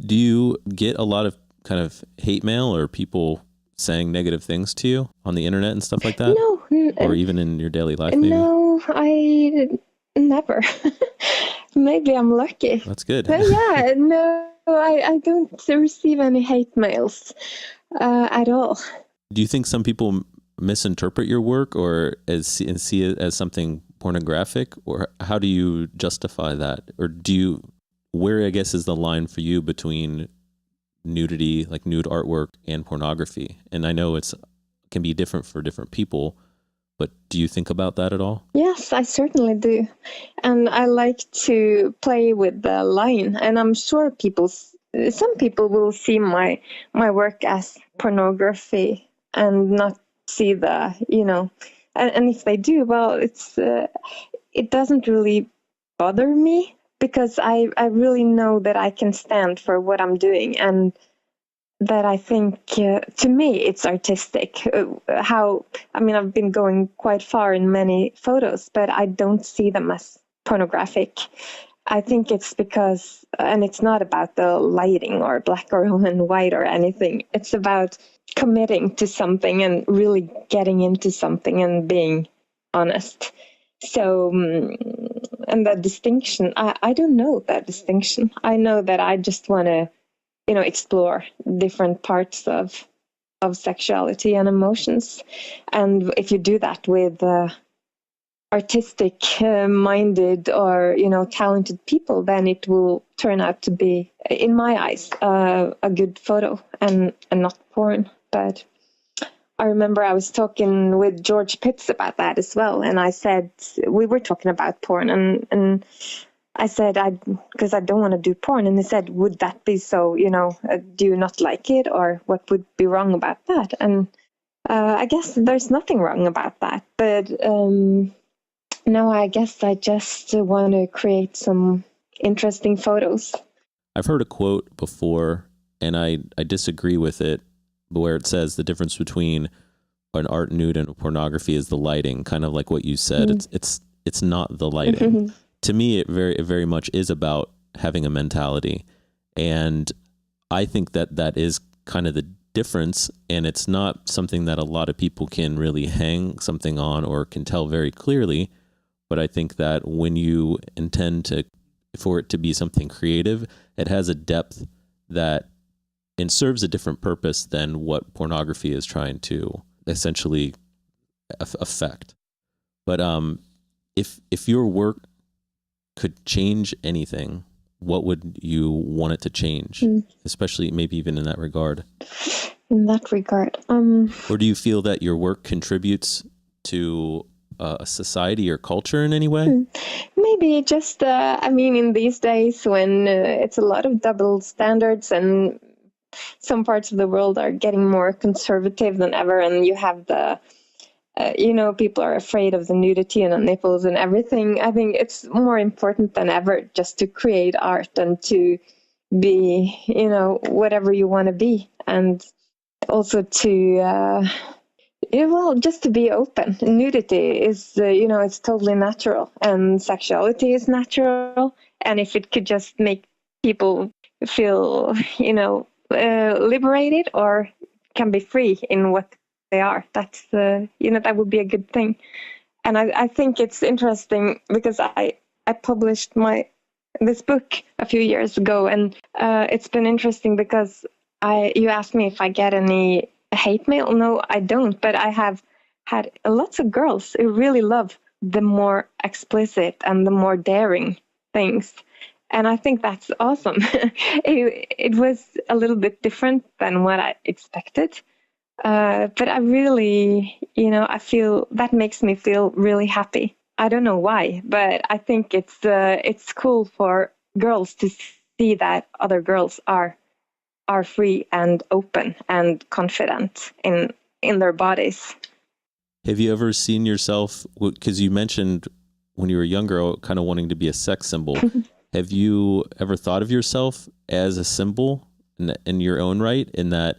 Do you get a lot of kind of hate mail or people saying negative things to you on the internet and stuff like that? No. Or even in your daily life, maybe? No, I never. Maybe I'm lucky. That's good. Yeah, no, I don't receive any hate mails at all. Do you think some people misinterpret your work or see it as something pornographic, or how do you justify that? Or where I guess is the line for you between nudity, like nude artwork, and pornography? And I know it can be different for different people, but do you think about that at all? Yes, I certainly do. And I like to play with the line. And I'm sure some people will see my work as pornography and not see the, and if they do, well, it doesn't really bother me, because I really know that I can stand for what I'm doing, and that I think, to me, it's artistic. I've been going quite far in many photos, but I don't see them as pornographic. I think it's because, and it's not about the lighting or black or white or anything. It's about committing to something and really getting into something and being honest. So, and that distinction, I don't know that distinction. I know that I just want to, explore different parts of sexuality and emotions. And if you do that with artistic minded or, talented people, then it will turn out to be, in my eyes, a good photo and not porn. But I remember I was talking with George Pitts about that as well. And I said, we were talking about porn, and I said, because I don't want to do porn. And he said, would that be so, do you not like it? Or what would be wrong about that? And I guess there's nothing wrong about that. But no, I guess I just want to create some interesting photos. I've heard a quote before, and I disagree with it, where it says the difference between an art nude and a pornography is the lighting, kind of like what you said. It's not the lighting. To me, it very much is about having a mentality. And I think that is kind of the difference. And it's not something that a lot of people can really hang something on or can tell very clearly. But I think that when you intend for it to be something creative, it has a depth that and serves a different purpose than what pornography is trying to essentially affect. But if your work could change anything, what would you want it to change? Especially maybe even in that regard. In that regard. Or do you feel that your work contributes to a society or culture in any way? Maybe just, in these days when it's a lot of double standards and some parts of the world are getting more conservative than ever, and you have the people are afraid of the nudity and the nipples and everything. I think it's more important than ever just to create art and to be, whatever you want to be. And also to, just to be open. Nudity is, it's totally natural, and sexuality is natural. And if it could just make people feel, liberated or can be free in what they are, that's that would be a good thing. And I think it's interesting because I published this book a few years ago, and it's been interesting because you asked me if I get any hate mail. No, I don't, but I have had lots of girls who really love the more explicit and the more daring things. And I think that's awesome. It was a little bit different than what I expected. But I really, I feel that makes me feel really happy. I don't know why, but I think it's cool for girls to see that other girls are free and open and confident in their bodies. Have you ever seen yourself, because you mentioned when you were younger, kind of wanting to be a sex symbol. Have you ever thought of yourself as a symbol in your own right, in that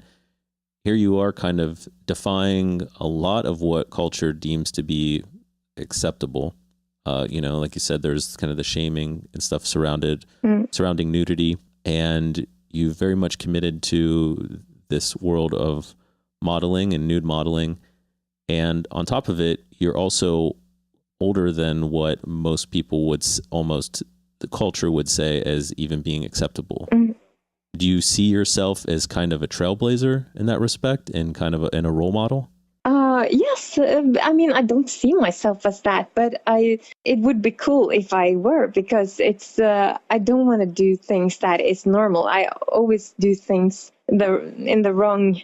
here you are kind of defying a lot of what culture deems to be acceptable? Like you said, there's kind of the shaming and stuff surrounding nudity, and you've very much committed to this world of modeling and nude modeling. And on top of it, you're also older than what most people would the culture would say as even being acceptable. Do you see yourself as kind of a trailblazer in that respect, and kind of in a role model? Yes. I mean, I don't see myself as that, but it would be cool if I were, because I don't want to do things that is normal. I always do things in the wrong.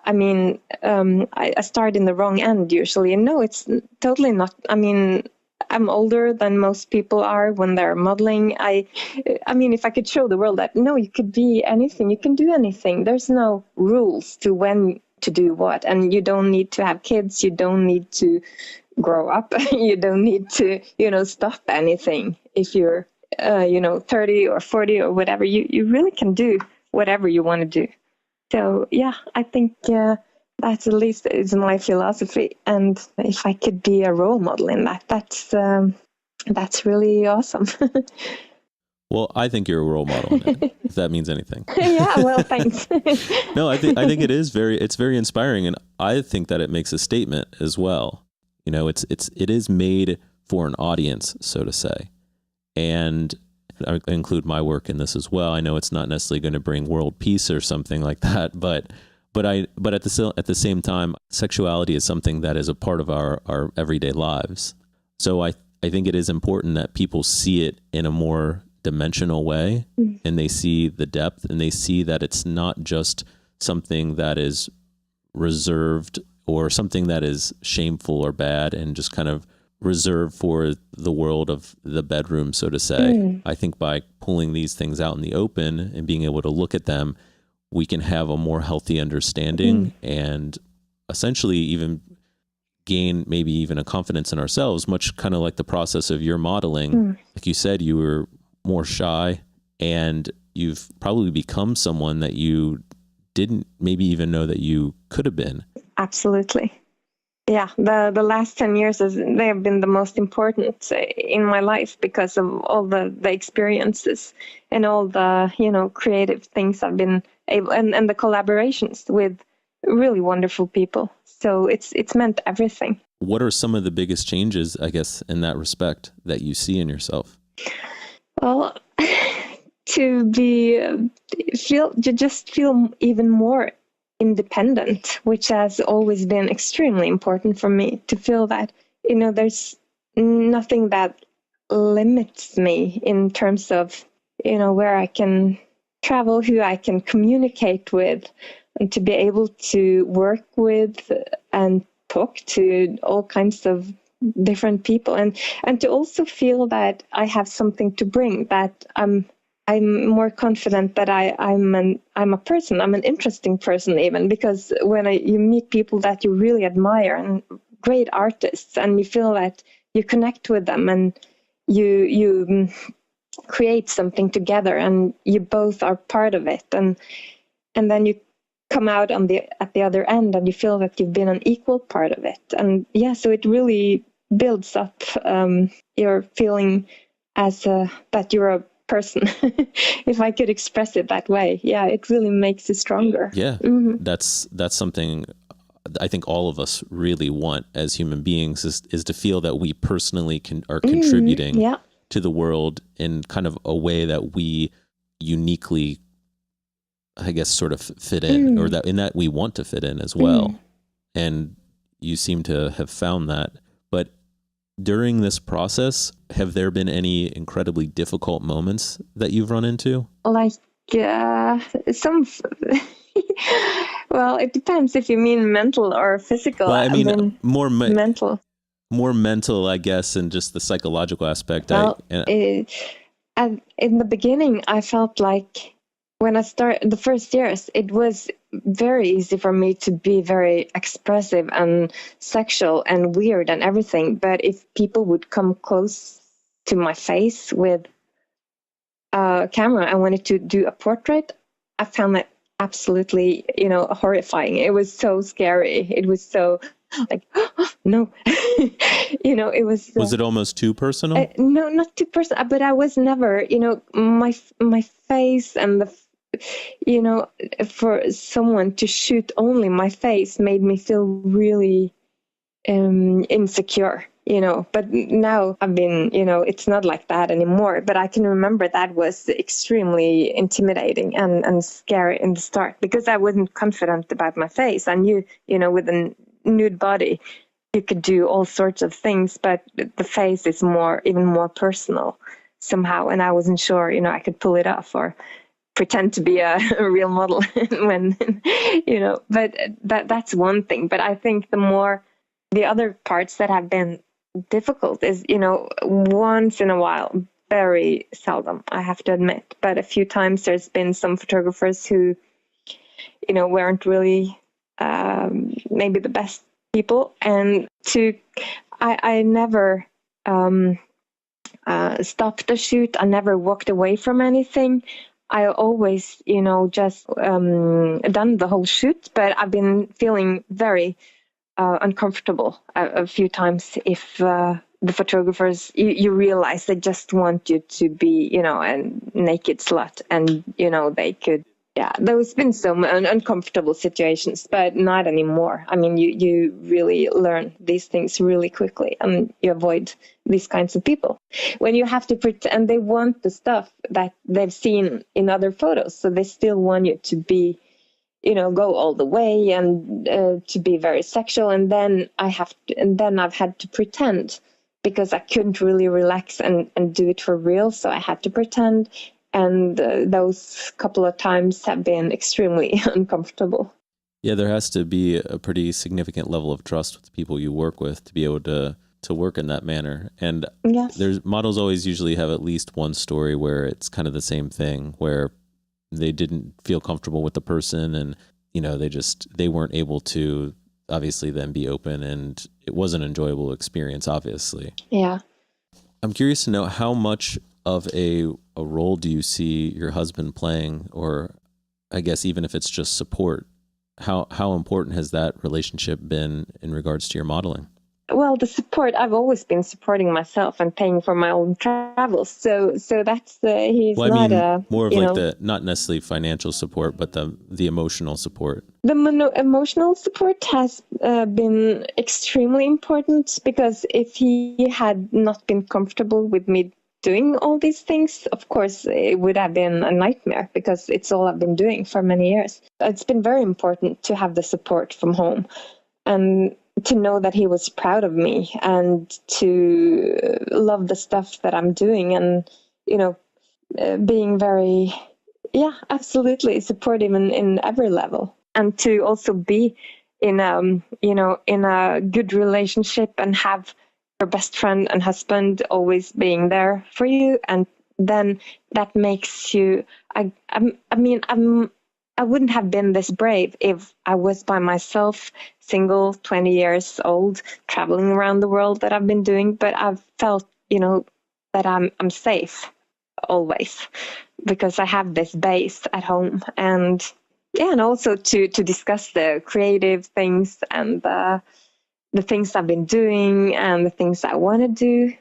I mean, I start in the wrong end usually. And no, it's totally not. I mean, I'm older than most people are when they're modeling. I mean, if I could show the world that, no, you could be anything, you can do anything. There's no rules to when to do what. And you don't need to have kids. You don't need to grow up. You don't need to, stop anything. If you're, 30 or 40 or whatever, you really can do whatever you want to do. So, yeah, I think that's at least is my philosophy. And if I could be a role model in that's really awesome. Well, I think you're a role model in it, if that means anything. Yeah, well, thanks. No, I think it's very inspiring, and I think that it makes a statement as well. It is made for an audience, so to say. And I include my work in this as well. I know it's not necessarily going to bring world peace or something like that, but at the same time, sexuality is something that is a part of our everyday lives. So I think it is important that people see it in a more dimensional way, and they see the depth, and they see that it's not just something that is reserved or something that is shameful or bad and just kind of reserved for the world of the bedroom, so to say. I think by pulling these things out in the open and being able to look at them, we can have a more healthy understanding and essentially even gain maybe even a confidence in ourselves, much kind of like the process of your modeling. Like you said, you were more shy, and you've probably become someone that you didn't maybe even know that you could have been. Absolutely. Yeah, the last 10 years, they have been the most important in my life because of all the experiences and all the, creative things I've been able, and the collaborations with really wonderful people. So it's meant everything. What are some of the biggest changes, I guess, in that respect that you see in yourself? Well, to just feel even more independent, which has always been extremely important for me, to feel that, there's nothing that limits me in terms of, where I can travel, who I can communicate with, and to be able to work with and talk to all kinds of different people, and to also feel that I have something to bring, that I'm more confident that I'm a person. I'm an interesting person, even because when you meet people that you really admire and great artists, and you feel that you connect with them and you create something together, and you both are part of it, and then you come out at the other end, and you feel that you've been an equal part of it. And yeah, so it really builds up your feeling as that you're a person, if I could express it that way. Yeah, it really makes you stronger. Yeah, that's something I think all of us really want as human beings is to feel that we personally are contributing to the world in kind of a way that we uniquely, I guess, sort of fit in, or that we want to fit in as well. And you seem to have found that. But during this process, have there been any incredibly difficult moments that you've run into? Like some, well, it depends if you mean mental or physical. Well, I mean, more mental. More mental, I guess, and just the psychological aspect. Well, in the beginning, I felt like when I started the first years, it was very easy for me to be very expressive and sexual and weird and everything. But if people would come close to my face with a camera, I wanted to do a portrait, I found that absolutely, horrifying. It was so scary. It was so like, oh, no, it was. Was it almost too personal? No, not too personal, but I was never, my face and for someone to shoot only my face made me feel really insecure, but now I've been, it's not like that anymore, but I can remember that was extremely intimidating and scary in the start because I wasn't confident about my face. I knew, with a nude body, you could do all sorts of things, but the face is even more personal somehow. And I wasn't sure, I could pull it off or pretend to be a real model when, but that's one thing. But I think the other parts that have been difficult is, once in a while, very seldom, I have to admit, but a few times there's been some photographers who, weren't really maybe the best people. And I never stopped the shoot. I never walked away from anything. I always, just done the whole shoot, but I've been feeling very uncomfortable a few times if the photographers, you realize they just want you to be, a naked slut, and, they could, there's been some uncomfortable situations, but not anymore. I mean, you really learn these things really quickly, and you avoid these kinds of people. When you have to pretend, they want the stuff that they've seen in other photos, so they still want you to be, go all the way and to be very sexual. And then I've had to pretend because I couldn't really relax and do it for real. So I had to pretend. And those couple of times have been extremely uncomfortable. Yeah, there has to be a pretty significant level of trust with the people you work with to be able to work in that manner. And there's models always usually have at least one story where it's kind of the same thing, where they didn't feel comfortable with the person and, they weren't able to obviously then be open, and it was an enjoyable experience, obviously. Yeah. I'm curious to know how much of a role do you see your husband playing, or I guess even if it's just support, how important has that relationship been in regards to your modeling? Well, the support, I've always been supporting myself and paying for my own travels. So that's he's well, not more of like the, not necessarily financial support, but the emotional support. The emotional support has been extremely important, because if he had not been comfortable with me doing all these things, of course, it would have been a nightmare, because it's all I've been doing for many years. It's been very important to have the support from home, and to know that he was proud of me, and to love the stuff that I'm doing, and, being very, absolutely supportive in every level. And to also be in a good relationship and have your best friend and husband always being there for you. And then that makes you, I wouldn't have been this brave if I was by myself, single, 20 years old, traveling around the world that I've been doing. But I've felt, that I'm safe always, because I have this base at home. And also to discuss the creative things and the things I've been doing and the things I want to do.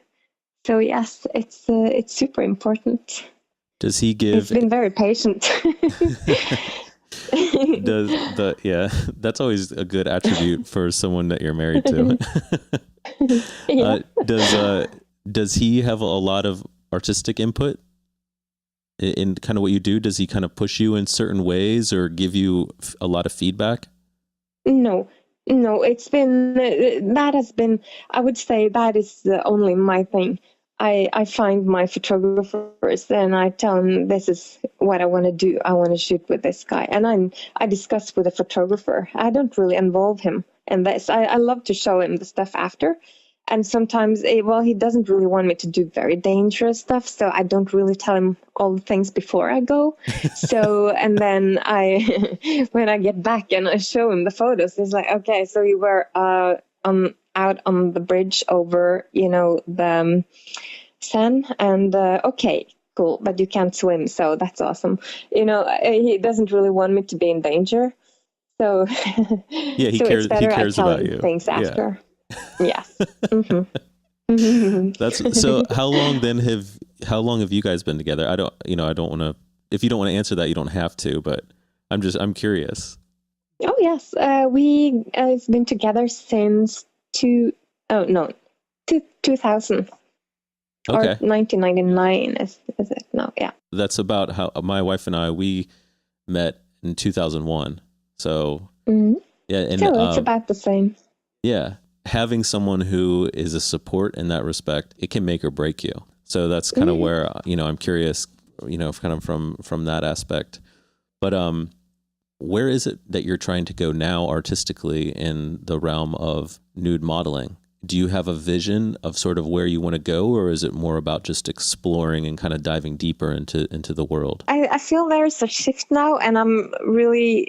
So yes, it's super important. Does he give? He's been very patient. That's always a good attribute for someone that you're married to. Yeah. Does he have a lot of artistic input in kind of what you do? Does he kind of push you in certain ways or give you a lot of feedback? No, no, that has been, I would say that is only my thing. I find my photographers and I tell them this is what I want to do. I want to shoot with this guy. And I discuss with the photographer. I don't really involve him in this. I love to show him the stuff after. And sometimes, he doesn't really want me to do very dangerous stuff, so I don't really tell him all the things before I go. So, and then when I get back and I show him the photos, it's like, okay, so you were out on the bridge over, the Seine, and okay, cool, but you can't swim, so that's awesome. He doesn't really want me to be in danger, so yeah, he so cares. it's better He cares I tell about him you. things after. Yes. That's so. How long have you guys been together? I don't want to. If you don't want to answer that, you don't have to. But I'm curious. Oh yes, we have been together since 2000 or Okay. 1999 is it now? Yeah. That's about how my wife and we met in 2001. So yeah, and So it's about the same. yeah. Having someone who is a support in that respect, it can make or break you. So that's kind of where, I'm curious, kind of from that aspect. But where is it that you're trying to go now artistically in the realm of nude modeling? Do you have a vision of sort of where you want to go, or is it more about just exploring and kind of diving deeper into the world? I feel there's a shift now, and I'm really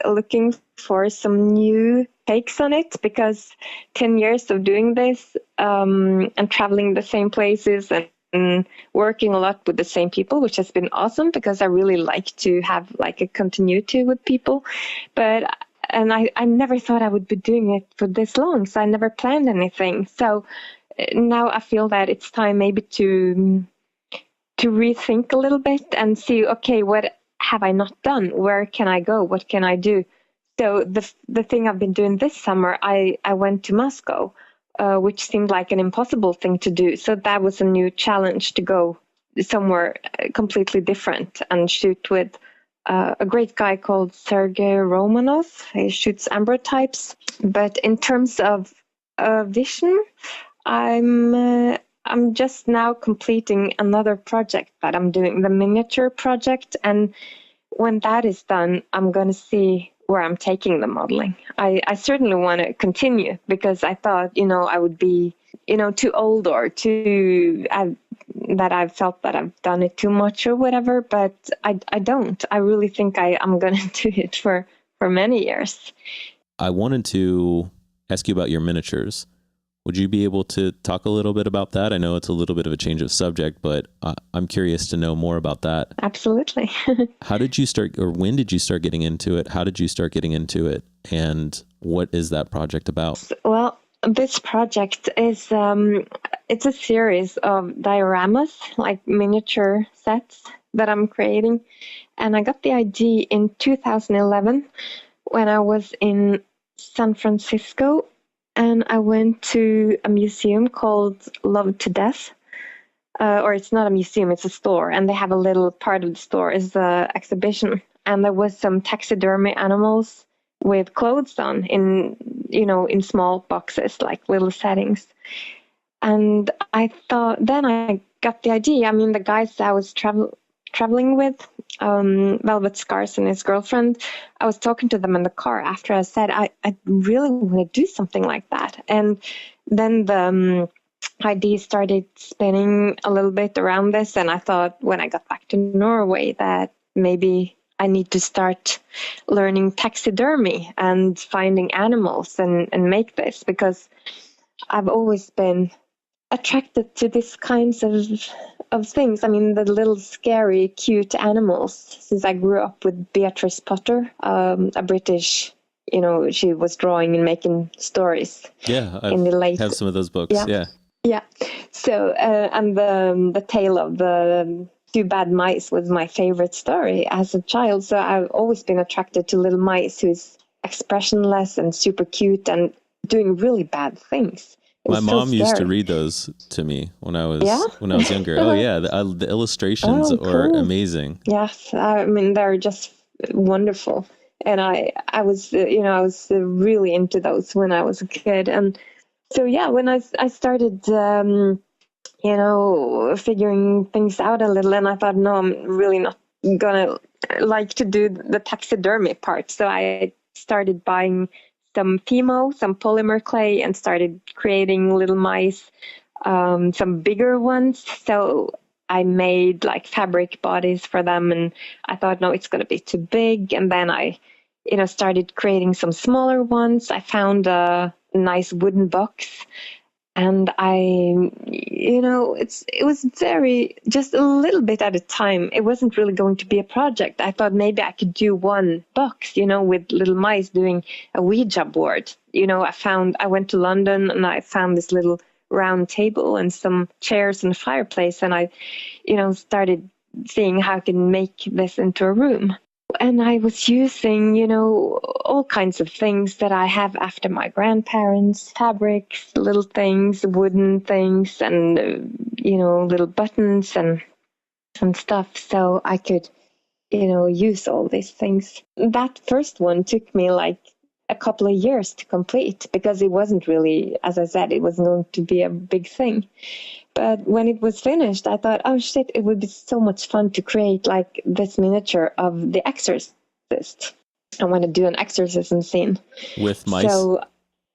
looking for some new takes on it, because 10 years of doing this and traveling the same places and working a lot with the same people, which has been awesome because I really like to have a continuity with people. And I never thought I would be doing it for this long, so I never planned anything. So now I feel that it's time maybe to rethink a little bit and see, okay, what have I not done? Where can I go? What can I do? So the thing I've been doing this summer, I went to Moscow, which seemed like an impossible thing to do. So that was a new challenge to go somewhere completely different and shoot with a great guy called Sergei Romanov. He shoots ambrotypes. But in terms of vision, I'm just now completing another project that I'm doing, the miniature project. And when that is done, I'm going to see where I'm taking the modeling. I certainly want to continue because I thought, I would be, too old or that I've felt that I've done it too much or whatever, but I don't. I really think I'm going to do it for many years. I wanted to ask you about your miniatures. Would you be able to talk a little bit about that? I know it's a little bit of a change of subject, but I'm curious to know more about that. Absolutely. How did you start, or when did you start getting into it? How did you start getting into it? And what is that project about? Well, this project is, it's a series of dioramas, like miniature sets that I'm creating. And I got the idea in 2011 when I was in San Francisco. And I went to a museum called Love to Death, or it's not a museum, it's a store. And they have a little part of the store is the exhibition. And there was some taxidermy animals with clothes on in small boxes, like little settings. And I thought, then I got the idea. I mean, the guys I was traveling with, Velvet Scars and his girlfriend, I was talking to them in the car after. I said, I really want to do something like that. And then the idea started spinning a little bit around this. And I thought when I got back to Norway that maybe I need to start learning taxidermy and finding animals and make this, because I've always been attracted to these kinds of things. I mean, the little scary, cute animals, since I grew up with Beatrice Potter, a British, she was drawing and making stories. Yeah, I in the late, have some of those books. Yeah. So, and the tale of the Two Bad Mice was my favorite story as a child. So I've always been attracted to little mice who's expressionless and super cute and doing really bad things. It My was so mom used to scary. read those to me when I Yeah? was younger. Oh yeah, the illustrations Oh, are cool. amazing. Yes, I mean they're just wonderful, and I was I was really into those when I was a kid, and so yeah, when I started figuring things out a little, and I thought, no, I'm really not gonna like to do the taxidermy part, so I started buying some Fimo, some polymer clay, and started creating little mice, some bigger ones. So I made like fabric bodies for them, and I thought, no, it's going to be too big. And then I, started creating some smaller ones. I found a nice wooden box, and it was very, just a little bit at a time. It wasn't really going to be a project. I thought maybe I could do one box, with little mice doing a Ouija board. I went to London and I found this little round table and some chairs and a fireplace, and I, started seeing how I can make this into a room. And I was using, all kinds of things that I have after my grandparents, fabrics, little things, wooden things, and, little buttons and stuff. So I could, use all these things. That first one took me like a couple of years to complete because it wasn't really, as I said, it wasn't going to be a big thing. But when it was finished, I thought, oh shit, it would be so much fun to create like this miniature of the exorcist. I want to do an exorcism scene. With mice? So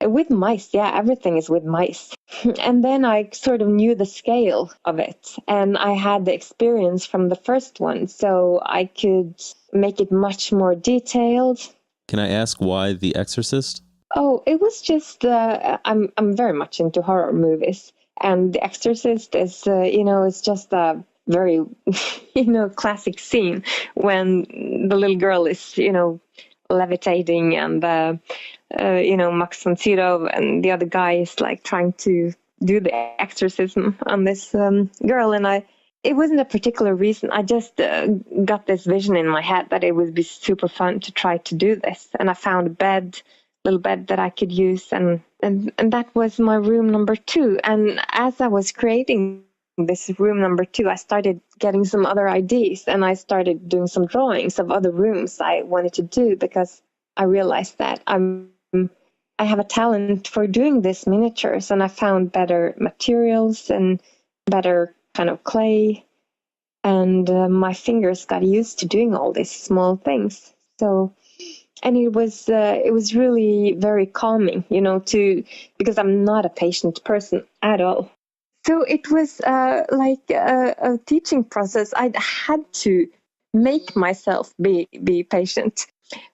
with mice, yeah, everything is with mice. And then I sort of knew the scale of it, and I had the experience from the first one, so I could make it much more detailed. Can I ask why The Exorcist? Oh, it was just, I'm very much into horror movies. And The Exorcist is, it's just a very, classic scene when the little girl is, levitating, and, Max von Sydow and the other guy is like trying to do the exorcism on this girl. And it wasn't a particular reason. I just got this vision in my head that it would be super fun to try to do this. And I found a little bed that I could use, and that was my room number 2. And as I was creating this room number 2, I started getting some other ideas, and I started doing some drawings of other rooms I wanted to do, because I realized that I have a talent for doing these miniatures, and I found better materials and better kind of clay, and my fingers got used to doing all these small things. So, and it was really very calming, because I'm not a patient person at all. So it was like a teaching process. I had to make myself be patient.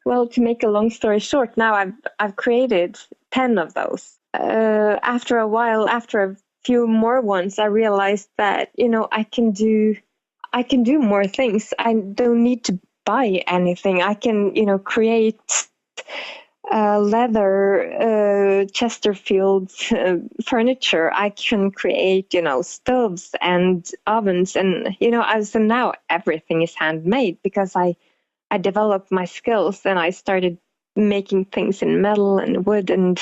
Well, to make a long story short, now I've created 10 of those. After a while, after a few more ones, I realized that I can do more things. I don't need to buy anything. I can create leather Chesterfield furniture. I can create stoves and ovens, and so now everything is handmade because I developed my skills, and I started making things in metal and wood and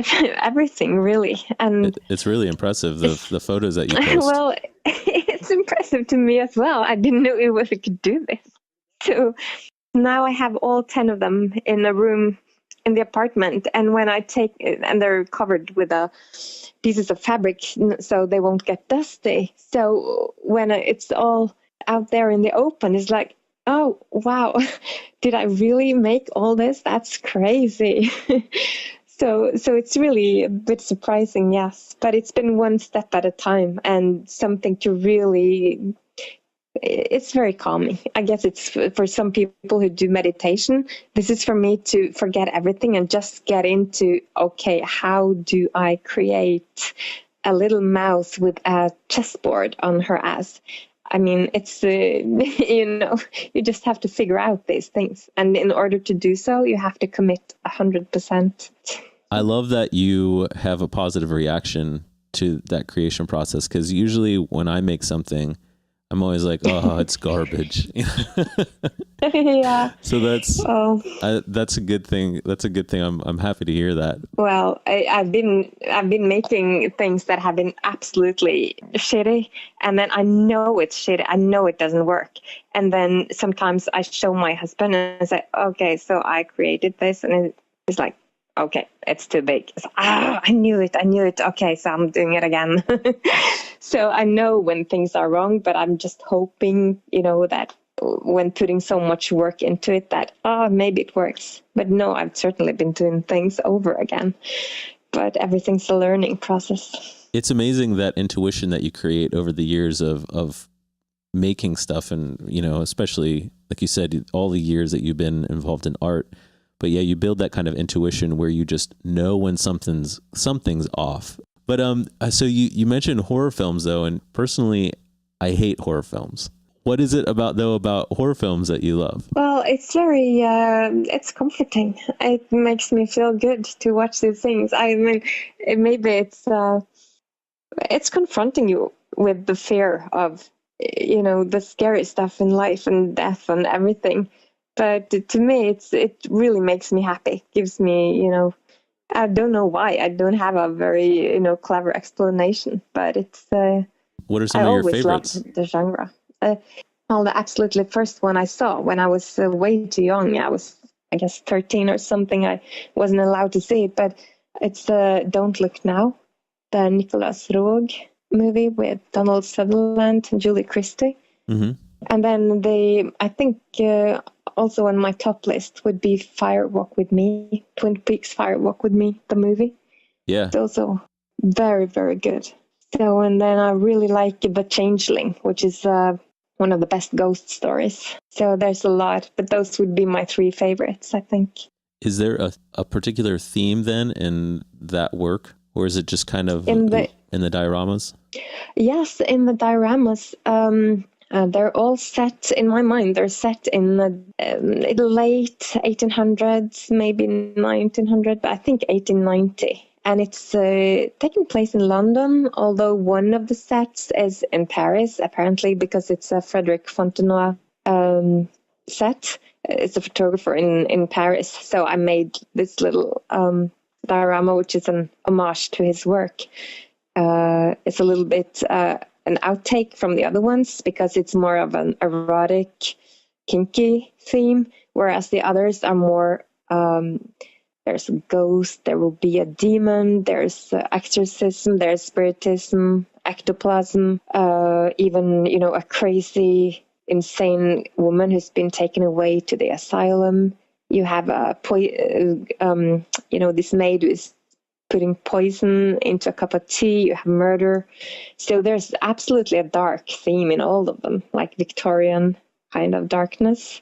everything, really. And it's really impressive, the photos that you post. Well, it's impressive to me as well. I didn't know I could do this. So now I have all 10 of them in a room in the apartment, and when I take it, and they're covered with pieces of fabric so they won't get dusty. So when it's all out there in the open, it's like, oh, wow, did I really make all this? That's crazy. So it's really a bit surprising, yes. But it's been one step at a time, and something to really, it's very calming. I guess it's for some people who do meditation. This is for me to forget everything and just get into, okay, how do I create a little mouse with a chessboard on her ass? I mean, it's, you just have to figure out these things. And in order to do so, you have to commit 100%. I love that you have a positive reaction to that creation process, because usually when I make something, I'm always like, oh, it's garbage. Yeah. So Well, that's a good thing. That's a good thing. I'm happy to hear that. well, I've been making things that have been absolutely shitty, and then I know it's shitty. I know it doesn't work, and then sometimes I show my husband and say, "Okay, so I created this," and it's like, "Okay, it's too big." It's, I knew it. Okay, so I'm doing it again. So I know when things are wrong, but I'm just hoping, that when putting so much work into it that, maybe it works. But no, I've certainly been doing things over again. But everything's a learning process. It's amazing that intuition that you create over the years of making stuff, and, especially, like you said, all the years that you've been involved in art. But yeah, you build that kind of intuition where you just know when something's off. But so you mentioned horror films though, and personally, I hate horror films. What is it about horror films that you love? Well, it's very, it's comforting. It makes me feel good to watch these things. I mean, maybe it's confronting you with the fear of, the scary stuff in life and death and everything. But to me, it really makes me happy. Gives me, I don't know why. I don't have a very, clever explanation, but it's. What are some of your favorites? I always loved the genre. Well, the absolutely first one I saw when I was way too young. I was, I guess, 13 or something. I wasn't allowed to see it, but it's Don't Look Now, the Nicholas Roeg movie with Donald Sutherland and Julie Christie. Mm-hmm. And then I think also on my top list would be Fire Walk with Me, Twin Peaks Fire Walk with Me, the movie. Yeah. It's also very, very good. So, and then I really like The Changeling, which is one of the best ghost stories. So there's a lot, but those would be my three favorites, I think. Is there a particular theme then in that work, or is it just kind of in the dioramas? Yes, in the dioramas. They're all set, in my mind, they're set in the late 1800s, maybe 1900, but I think 1890. And it's taking place in London, although one of the sets is in Paris, apparently, because it's a Frederic Fontenoy set. It's a photographer in Paris. So I made this little diorama, which is an homage to his work. It's a little bit an outtake from the other ones because it's more of an erotic, kinky theme, whereas the others are more... there's a ghost, there will be a demon, there's exorcism, there's spiritism, ectoplasm, even, a crazy, insane woman who's been taken away to the asylum. You have this maid who is putting poison into a cup of tea. You have murder. So there's absolutely a dark theme in all of them, like Victorian kind of darkness.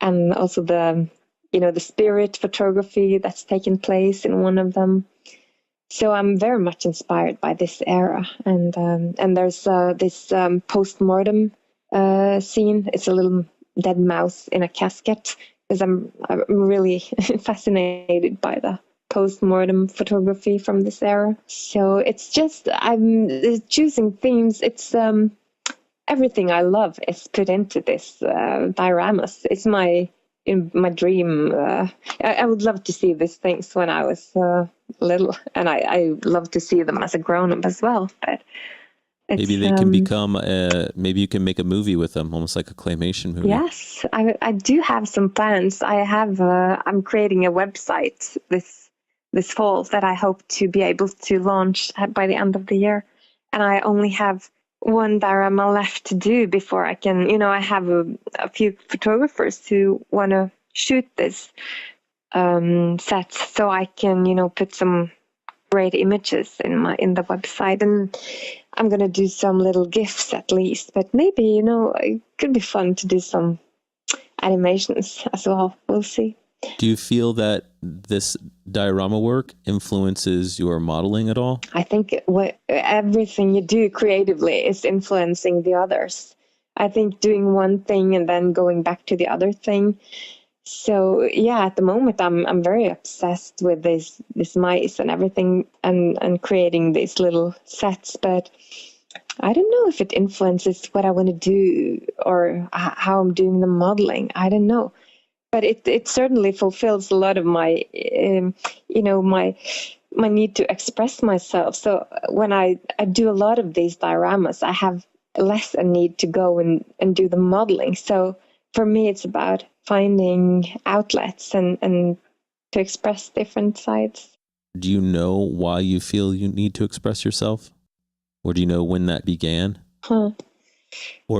And also the spirit photography that's taken place in one of them. So I'm very much inspired by this era. And there's this post-mortem scene. It's a little dead mouse in a casket, because I'm really fascinated by the post-mortem photography from this era. So it's just, I'm choosing themes. It's everything I love is put into this dioramas. It's my dream. I would love to see these things when I was little, and I love to see them as a grown-up as well. But maybe they can become, maybe you can make a movie with them, almost like a claymation movie. Yes, I do have some plans. I'm creating a website this fall that I hope to be able to launch by the end of the year. And I only have one diorama left to do before I can, I have a few photographers who want to shoot this set, so I can, put some great images in the website. And I'm going to do some little GIFs at least, but maybe, it could be fun to do some animations as well. We'll see. Do you feel that this diorama work influences your modeling at all? I think everything you do creatively is influencing the others. I think doing one thing and then going back to the other thing. So yeah, at the moment I'm very obsessed with this mice and everything, and creating these little sets. But I don't know if it influences what I want to do or how I'm doing the modeling. I don't know, but it certainly fulfills a lot of my my need to express myself. So when I do a lot of these dioramas, I have less a need to go and do the modeling. So for me, it's about finding outlets and to express different sides. Do you know why you feel you need to express yourself? Or do you know when that began? Or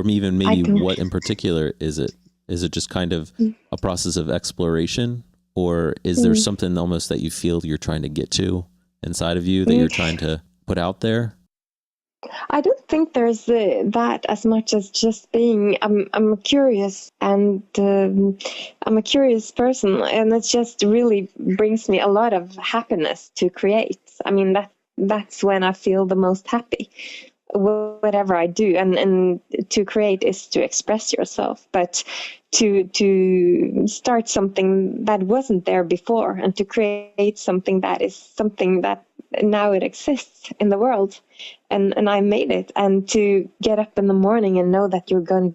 even maybe what in particular is it? Is it just kind of a process of exploration? Or is there something almost that you feel you're trying to get to inside of you that you're trying to put out there? I don't think there's that as much as just being. I'm curious, and I'm a curious person, and it just really brings me a lot of happiness to create. I mean, that's when I feel the most happy. Whatever I do, and to create is to express yourself, but to start something that wasn't there before, and to create something that is something that now it exists in the world, and I made it, and to get up in the morning and know that you're going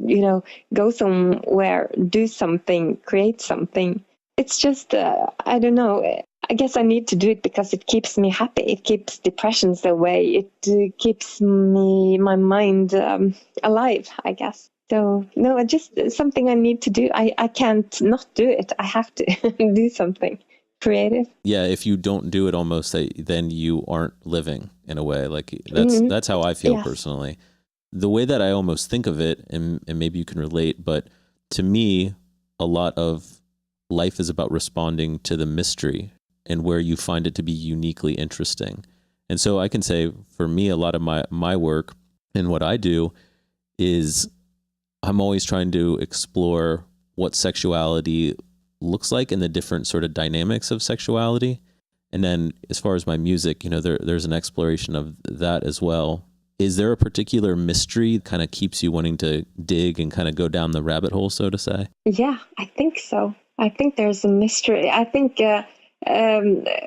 to, go somewhere, do something, create something. It's just, I don't know. I guess I need to do it because it keeps me happy. It keeps depressions away. It keeps my mind alive, I guess. So, no, it's just something I need to do. I can't not do it. I have to do something creative. Yeah, if you don't do it almost, then you aren't living in a way. Like that's how I feel personally. The way that I almost think of it, and maybe you can relate, but to me, a lot of life is about responding to the mystery and where you find it to be uniquely interesting. And so I can say for me, a lot of my work and what I do is I'm always trying to explore what sexuality looks like and the different sort of dynamics of sexuality. And then as far as my music, there's an exploration of that as well. Is there a particular mystery that kind of keeps you wanting to dig and kind of go down the rabbit hole, so to say? Yeah, I think so. I think there's a mystery. I think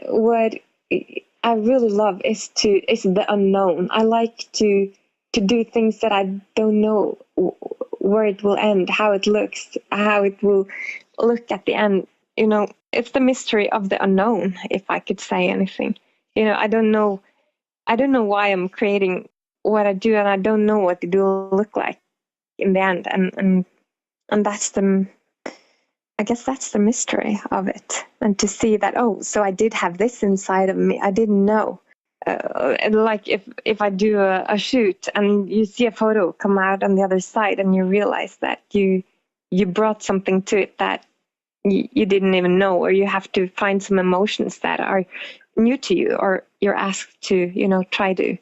what I really love is the unknown. I like to do things that I don't know where it will end, how it looks, how it will look at the end. It's the mystery of the unknown, if I could say anything. I don't know why I'm creating what I do, and I don't know what it will look like in the end. And that's I guess that's the mystery of it. And to see that, so I did have this inside of me. I didn't know. Like if I do a shoot and you see a photo come out on the other side and you realize that you brought something to it that you didn't even know, or you have to find some emotions that are new to you, or you're asked to, try to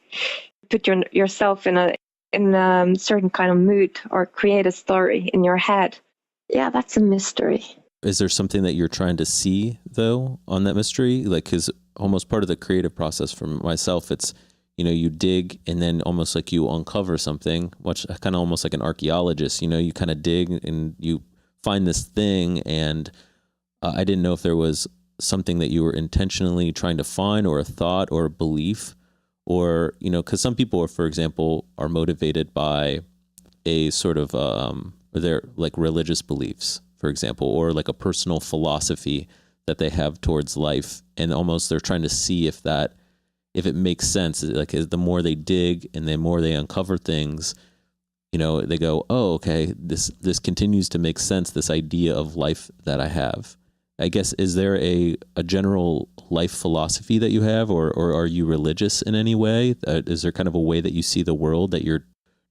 put yourself in a certain kind of mood or create a story in your head. Yeah, that's a mystery. Is there something that you're trying to see, though, on that mystery? Like, because almost part of the creative process for myself, it's, you dig and then almost like you uncover something, which kind of almost like an archaeologist, you kind of dig and you find this thing. And I didn't know if there was something that you were intentionally trying to find, or a thought or a belief, or, because some people, for example, are motivated by a sort of their like religious beliefs, for example, or like a personal philosophy that they have towards life, and almost they're trying to see if it makes sense. Like, the more they dig and the more they uncover things, they go, oh, okay, this continues to make sense, this idea of life that I have. I guess, is there a general life philosophy that you have, or are you religious in any way? Is there kind of a way that you see the world that you're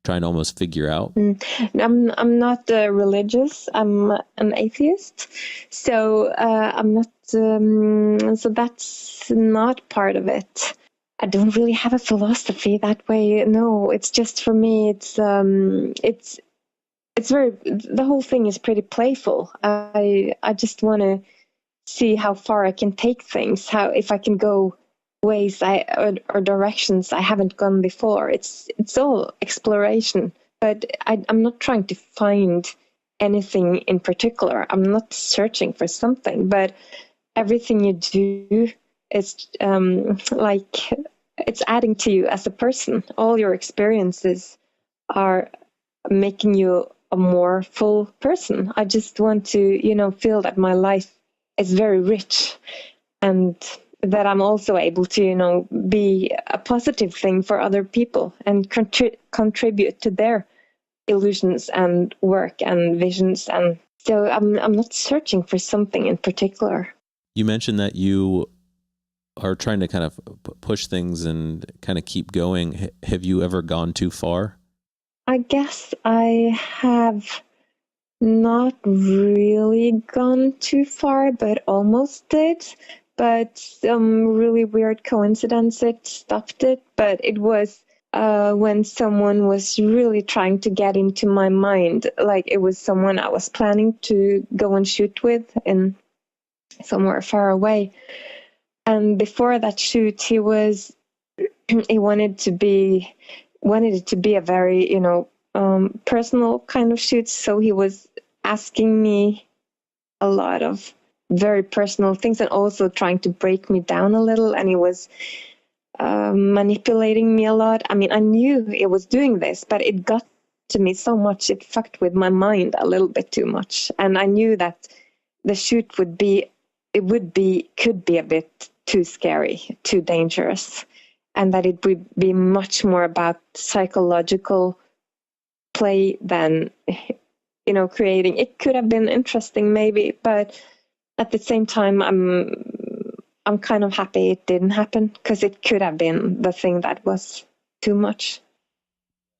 trying to almost figure out? I'm not religious. I'm an atheist, so I'm not. So that's not part of it. I don't really have a philosophy that way. No, it's just, for me, it's very. The whole thing is pretty playful. I just want to see how far I can take things. If I can go ways or directions I haven't gone before. It's all exploration, but I'm not trying to find anything in particular. I'm not searching for something, but everything you do is like it's adding to you as a person. All your experiences are making you a more full person. I just want to, feel that my life is very rich, and that I'm also able to, be a positive thing for other people and contribute to their illusions and work and visions. And so I'm not searching for something in particular. You mentioned that you are trying to kind of push things and kind of keep going. Have you ever gone too far? I guess I have not really gone too far, but almost did. But some really weird coincidence it stopped it. But it was when someone was really trying to get into my mind. Like, it was someone I was planning to go and shoot with in somewhere far away. And before that shoot, he wanted it to be a very, personal kind of shoot. So he was asking me a lot of very personal things, and also trying to break me down a little. And he was manipulating me a lot. I mean, I knew it was doing this, but it got to me so much. It fucked with my mind a little bit too much. And I knew that the shoot could be a bit too scary, too dangerous, and that it would be much more about psychological play than, creating. It could have been interesting maybe, but at the same time, I'm kind of happy it didn't happen, because it could have been the thing that was too much.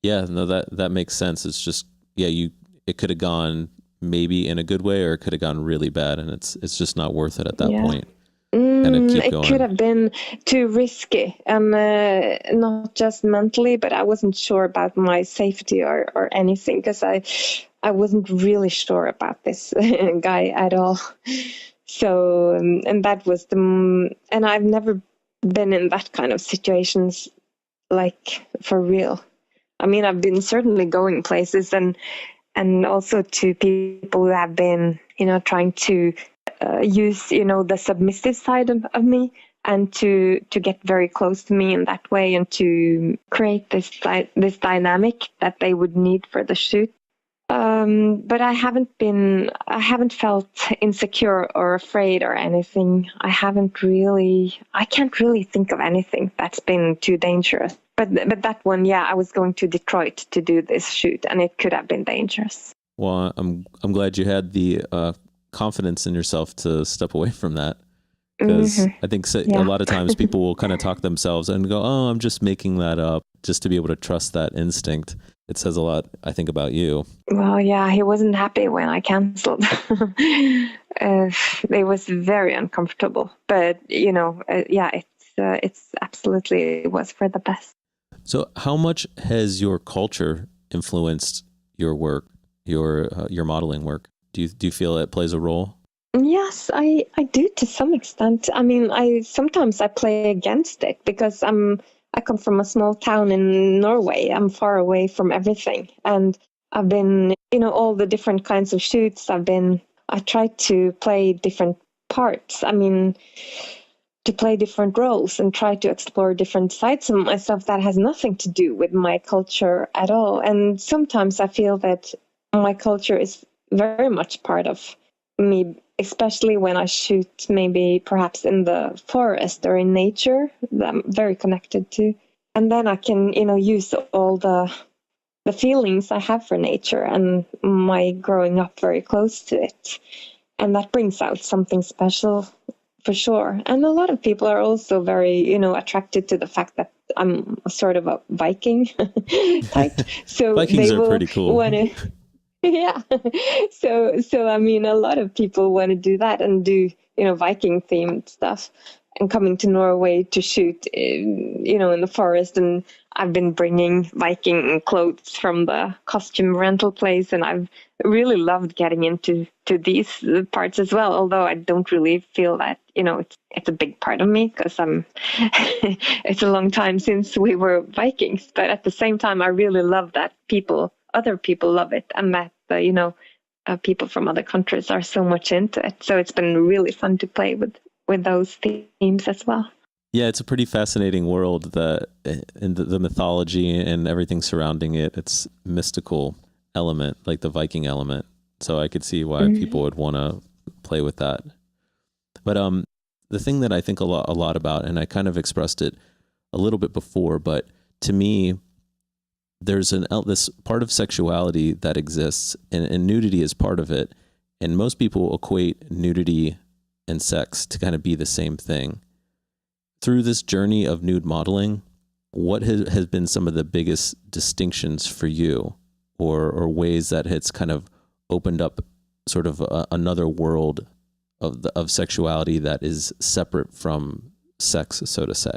Yeah, no, that makes sense. It's just, it could have gone maybe in a good way, or it could have gone really bad, and it's just not worth it at that point. It could have been too risky, and not just mentally, but I wasn't sure about my safety or anything, because I wasn't really sure about this guy at all. So, and that was and I've never been in that kind of situations, like, for real. I mean, I've been certainly going places, and also to people who have been, trying to use, the submissive side of me, and to get very close to me in that way, and to create this dynamic that they would need for the shoot. But I haven't felt insecure or afraid or anything. I can't really think of anything that's been too dangerous. But that one, I was going to Detroit to do this shoot, and it could have been dangerous. Well, I'm glad you had the confidence in yourself to step away from that, because I think a lot of times people will kind of talk themselves and go, "Oh, I'm just making that up," just to be able to trust that instinct. It says a lot, I think, about you. Well, he wasn't happy when I canceled. It was very uncomfortable, but it's absolutely, it was for the best. So how much has your culture influenced your work, your modeling work? Do you feel it plays a role? Yes, I do, to some extent. I mean, sometimes I play against it, because I come from a small town in Norway. I'm far away from everything. And I've been, all the different kinds of shoots. I tried to play different parts. I mean, to play different roles and try to explore different sides of myself that has nothing to do with my culture at all. And sometimes I feel that my culture is very much part of me, especially when I shoot maybe perhaps in the forest or in nature that I'm very connected to. And then I can, use all the feelings I have for nature and my growing up very close to it. And that brings out something special, for sure. And a lot of people are also very, attracted to the fact that I'm a sort of a Viking type. So Vikings are pretty cool. Yeah. So I mean, a lot of people want to do that and do, Viking themed stuff, and coming to Norway to shoot, in the forest. And I've been bringing Viking clothes from the costume rental place, and I've really loved getting into these parts as well. Although I don't really feel that, it's a big part of me, because it's a long time since we were Vikings. But at the same time, I really love that other people love it, and that people from other countries are so much into it. So it's been really fun to play with those themes as well. Yeah, it's a pretty fascinating world, that and the mythology and everything surrounding it. It's mystical element, like the Viking element. So I could see why people would want to play with that. But the thing that I think a lot about, and I kind of expressed it a little bit before, but to me, there's this part of sexuality that exists, and nudity is part of it. And most people equate nudity and sex to kind of be the same thing. Through this journey of nude modeling, what has been some of the biggest distinctions for you, or ways that it's kind of opened up sort of another world of sexuality that is separate from sex, so to say?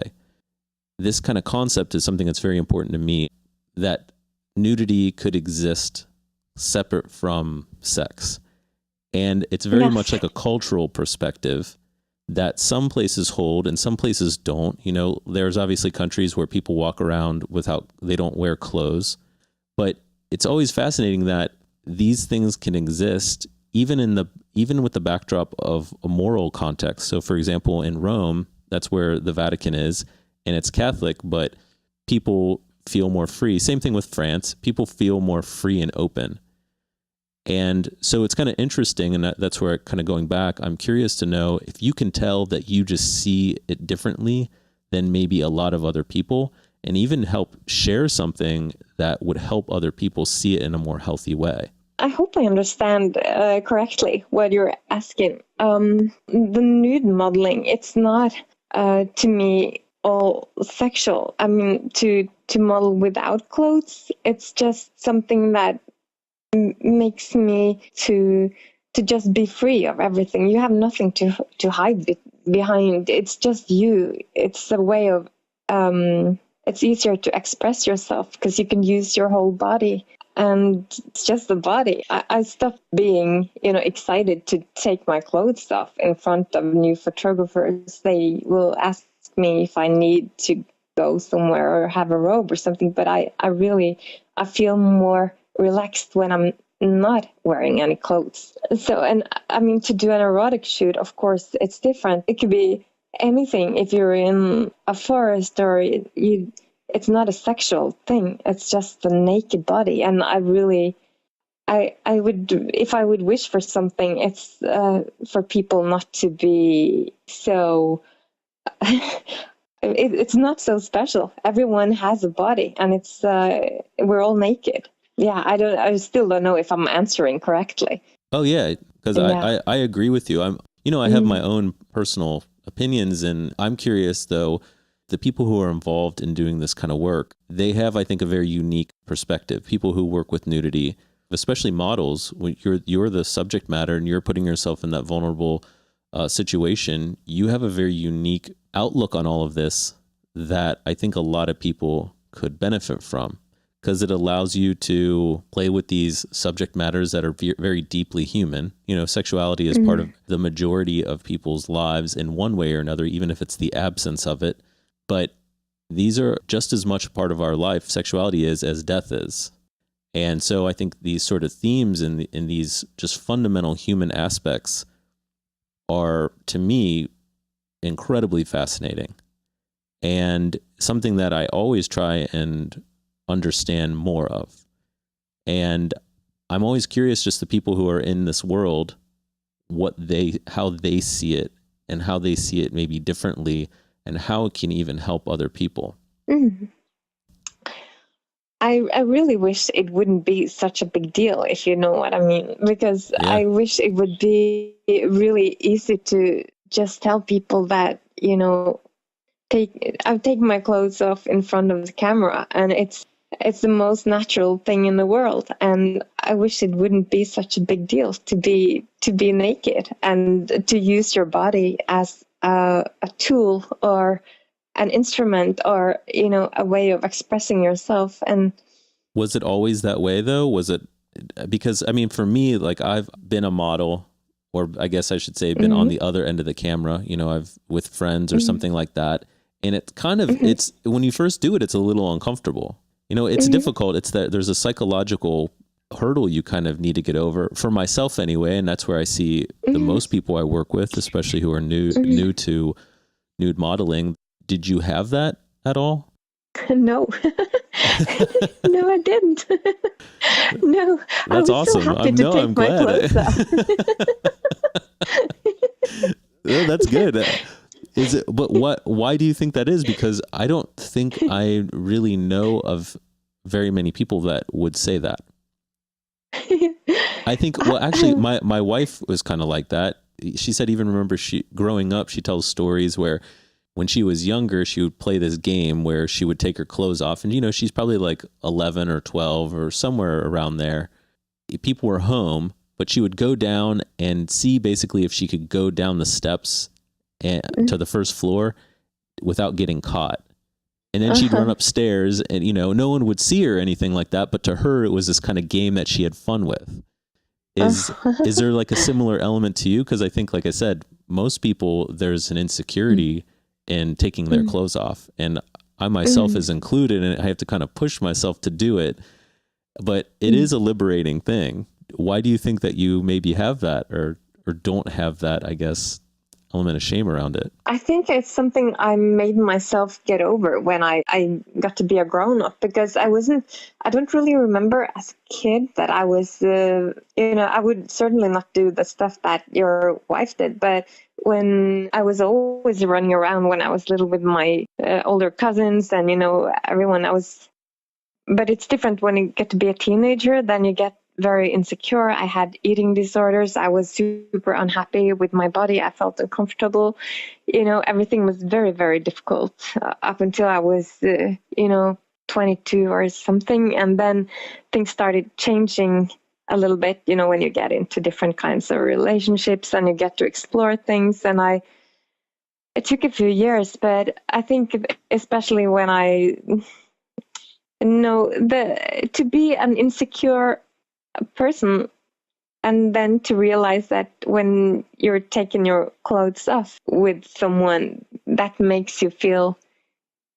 This kind of concept is something that's very important to me, that nudity could exist separate from sex. And it's very much like a cultural perspective that some places hold and some places don't. You know, there's obviously countries where people walk around they don't wear clothes, but it's always fascinating that these things can exist even with the backdrop of a moral context. So for example, in Rome, that's where the Vatican is, and it's Catholic, but people feel more free. Same thing with France. People feel more free and open. And so it's kind of interesting, and that's where kind of going back, I'm curious to know if you can tell that you just see it differently than maybe a lot of other people, and even help share something that would help other people see it in a more healthy way. I hope I understand correctly what you're asking. The nude modeling, it's not, to me, all sexual. I mean, to model without clothes, it's just something that makes me to just be free of everything. You have nothing to hide behind. It's just you. It's a way of it's easier to express yourself because you can use your whole body, and it's just the body. I stopped being excited to take my clothes off in front of new photographers. They will ask me if I need to go somewhere or have a robe or something, but I feel more relaxed when I'm not wearing any clothes. So, and I mean, to do an erotic shoot, of course, it's different. It could be anything. If you're in a forest or it's not a sexual thing. It's just the naked body. And I would, if I would wish for something, it's for people not to be so, it's not so special. Everyone has a body, and it's, we're all naked. Yeah, I still don't know if I'm answering correctly. Oh yeah, because I agree with you. I have my own personal opinions, and I'm curious though, the people who are involved in doing this kind of work, they have, I think, a very unique perspective. People who work with nudity, especially models, when you're the subject matter and you're putting yourself in that vulnerable situation, you have a very unique outlook on all of this that I think a lot of people could benefit from, because it allows you to play with these subject matters that are very deeply human. Sexuality is part of the majority of people's lives in one way or another, even if it's the absence of it. But these are just as much a part of our life, sexuality is, as death is. And so I think these sort of themes in these just fundamental human aspects are, to me, incredibly fascinating, and something that I always try and understand more of. And I'm always curious, just the people who are in this world, how they see it, and how they see it maybe differently, and how it can even help other people. Mm-hmm. I really wish it wouldn't be such a big deal, if you know what I mean, because I wish it would be really easy to just tell people that, I've taken my clothes off in front of the camera, and it's the most natural thing in the world. And I wish it wouldn't be such a big deal to be naked and to use your body as a tool or an instrument, or a way of expressing yourself. And was it always that way though? Was it, because I mean, for me, like, I've been a model, or I guess I should say been on the other end of the camera, I've with friends or something like that, and it kind of it's, when you first do it, it's a little uncomfortable. It's difficult. It's that there's a psychological hurdle you kind of need to get over, for myself anyway, and that's where I see the most people I work with, especially who are new to nude modeling. Did you have that at all? No. No, I didn't. No, I That's was so awesome. happy to I'm take my glad. clothes off. Yeah, that's good. Is it? But why do you think that is? Because I don't think I really know of very many people that would say that. I think, well, actually, my wife was kind of like that. She said, even remember growing up, she tells stories where when she was younger, she would play this game where she would take her clothes off. And, she's probably like 11 or 12 or somewhere around there. People were home, but she would go down and see basically if she could go down the steps to the first floor without getting caught. And then she'd run upstairs and, no one would see her or anything like that. But to her, it was this kind of game that she had fun with. Is there like a similar element to you? Because I think, like I said, most people, there's an insecurity in taking their clothes off. And I myself is included, and I have to kind of push myself to do it. But it is a liberating thing. Why do you think that you maybe have that or don't have that, I guess, element of shame around it? I think it's something I made myself get over when I got to be a grown up, because I don't really remember as a kid that I was, I would certainly not do the stuff that your wife did. But when I was always running around when I was little with my older cousins and, everyone, but it's different when you get to be a teenager, then you get very insecure. I had eating disorders. I was super unhappy with my body. I felt uncomfortable. Everything was very, very difficult up until I was, 22 or something. And then things started changing a little bit, when you get into different kinds of relationships and you get to explore things. And it took a few years, but I think especially when to be an insecure person, and then to realize that when you're taking your clothes off with someone, that makes you feel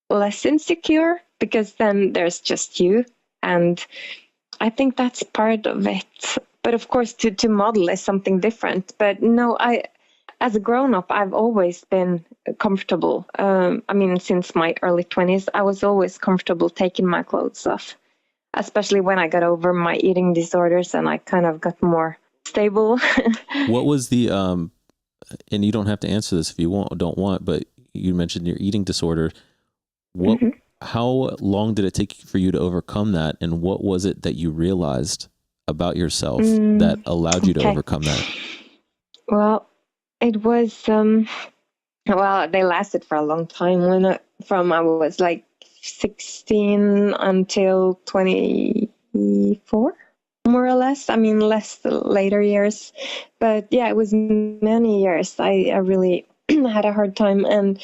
less insecure, because then there's just you. And I think that's part of it. But of course, to model is something different. But no, as a grown-up, I've always been comfortable. Since my early 20s, I was always comfortable taking my clothes off, especially when I got over my eating disorders and I kind of got more stable. What was the, and you don't have to answer this if you don't want, but you mentioned your eating disorder. How long did it take for you to overcome that? And what was it that you realized about yourself that allowed you to overcome that? Well, it was, they lasted for a long time. I was like 16 until 24, more or less. Less the later years. But yeah, it was many years. I really had a hard time.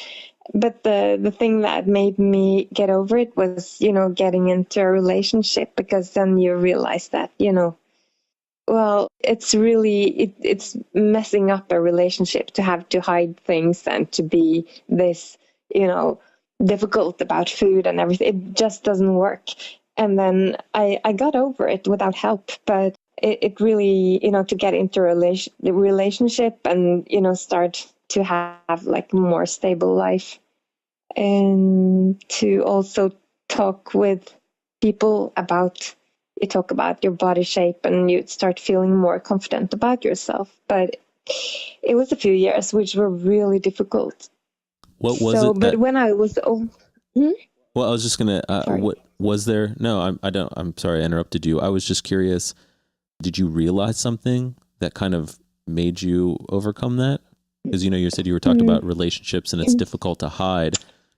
But the thing that made me get over it was, getting into a relationship, because then you realize that, it's really, it's messing up a relationship to have to hide things and to be this, difficult about food and everything. It just doesn't work. And then I got over it without help, but it really, to get into a relationship and, start to have like a more stable life, and to also talk with people you talk about your body shape and you start feeling more confident about yourself. But it was a few years which were really difficult. What was it? But when I was Well, I was just gonna. What was there? No, I don't. I'm sorry, I interrupted you. I was just curious. Did you realize something that kind of made you overcome that? Because you said you were talking about relationships and it's difficult to hide,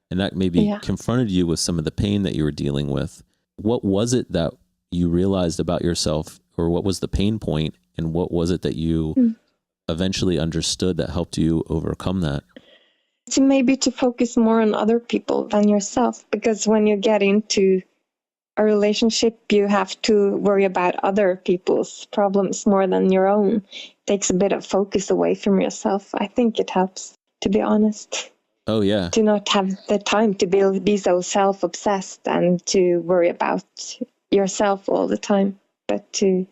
and that maybe confronted you with some of the pain that you were dealing with. What was it that you realized about yourself, or what was the pain point, and what was it that you eventually understood that helped you overcome that? To focus more on other people than yourself, because when you get into a relationship, you have to worry about other people's problems more than your own. It takes a bit of focus away from yourself. I think it helps, to be honest. Oh, yeah. To not have the time to be so self-obsessed and to worry about yourself all the time, but to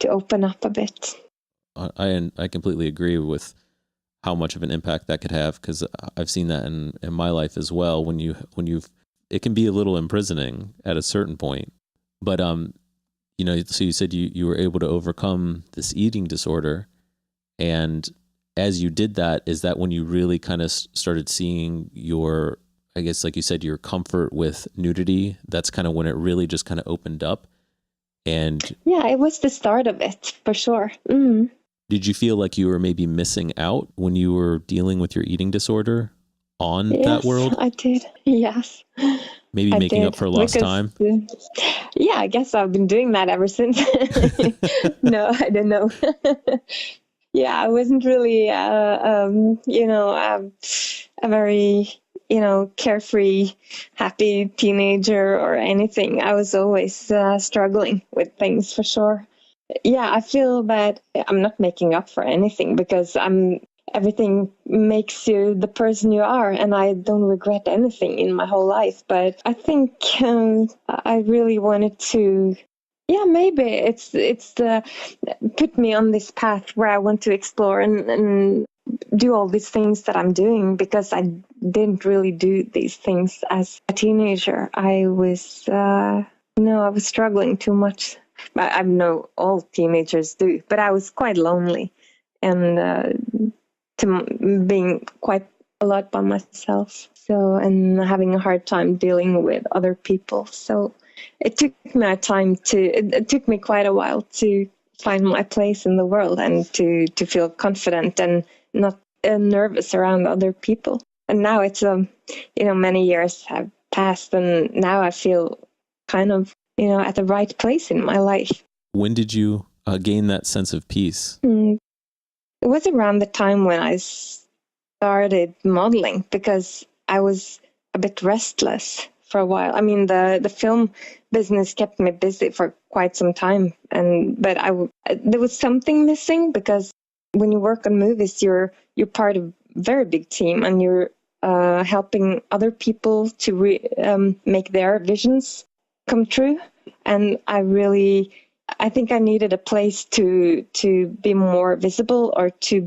open up a bit. I completely agree with how much of an impact that could have, because I've seen that in my life as well. When you've, it can be a little imprisoning at a certain point. But you know, so you said you were able to overcome this eating disorder, and as you did that, is that when you really kind of started seeing your, I guess, like you said, your comfort with nudity? That's kind of when it really just kind of opened up. And yeah, it was the start of it for sure. Mm. did you feel like you were maybe missing out when you were dealing with your eating disorder on that world? I did. Yes. Maybe I making did, up for lost time? Yeah, I guess I've been doing that ever since. No, I don't know. Yeah, I wasn't really, you know, a very, you know, carefree, happy teenager or anything. I was always struggling with things for sure. Yeah, I feel that I'm not making up for anything because everything makes you the person you are, and I don't regret anything in my whole life. But I think I really wanted to, yeah, maybe it's put me on this path where I want to explore and do all these things that I'm doing, because I didn't really do these things as a teenager. I was I was struggling too much. I know all teenagers do, but I was quite lonely and being quite a lot by myself. So, and having a hard time dealing with other people. So it took me quite a while to find my place in the world and to feel confident and not nervous around other people. And now it's many years have passed, and now I feel kind of at the right place in my life. When did you gain that sense of peace? It was around the time when I started modeling, because I was a bit restless for a while. I mean, the film business kept me busy for quite some time, but there was something missing, because when you work on movies, you're part of a very big team, and you're helping other people to make their visions come true. And I think I needed a place to be more visible, or to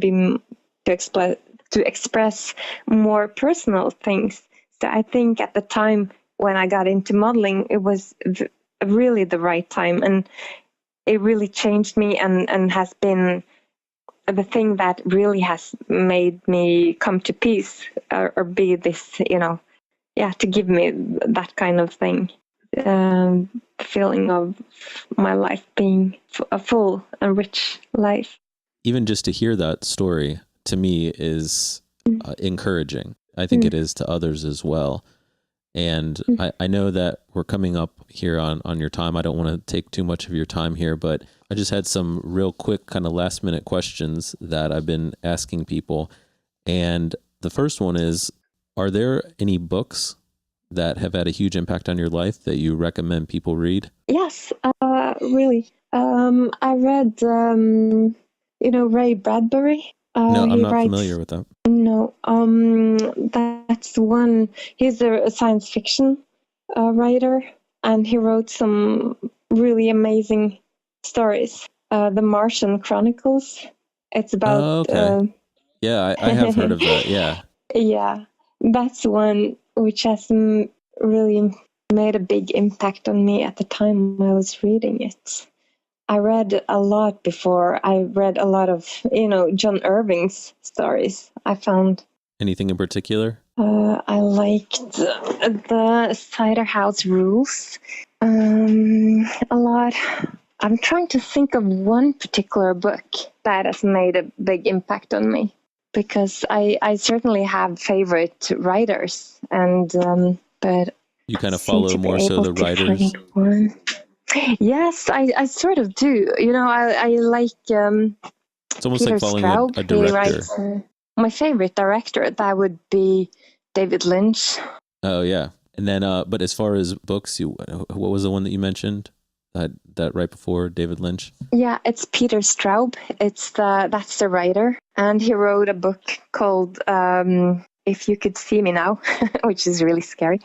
express more personal things. So I think at the time when I got into modeling, it was really the right time, and it really changed me and has been the thing that really has made me come to peace, or be this, to give me that kind of thing. Feeling of my life being a full and rich life. Even just to hear that story, to me, is encouraging. I think it is to others as well. And I know that we're coming up here on your time. I don't want to take too much of your time here, but I just had some real quick kind of last minute questions that I've been asking people. And the first one is, are there any books that have had a huge impact on your life that you recommend people read? Yes, really. I read, Ray Bradbury. No, I'm not familiar with that. No, that's one. He's a science fiction writer, and he wrote some really amazing stories. The Martian Chronicles. It's about. Okay. Yeah, I have heard of that. Yeah. Yeah, that's one which has really made a big impact on me at the time I was reading it. I read a lot before. I read a lot of, John Irving's stories. I found. Anything in particular? I liked the Cider House Rules a lot. I'm trying to think of one particular book that has made a big impact on me, because I certainly have favorite writers, and but you kind of follow more so the writers. Yes, I sort of do. I like it's almost Peter like following Straub. a director. He writes, my favorite director, that would be David Lynch. Oh yeah, and then but as far as books, what was the one that you mentioned? That right before David Lynch? Yeah, it's Peter Straub. That's the writer, and he wrote a book called if you could see me now, which is really scary.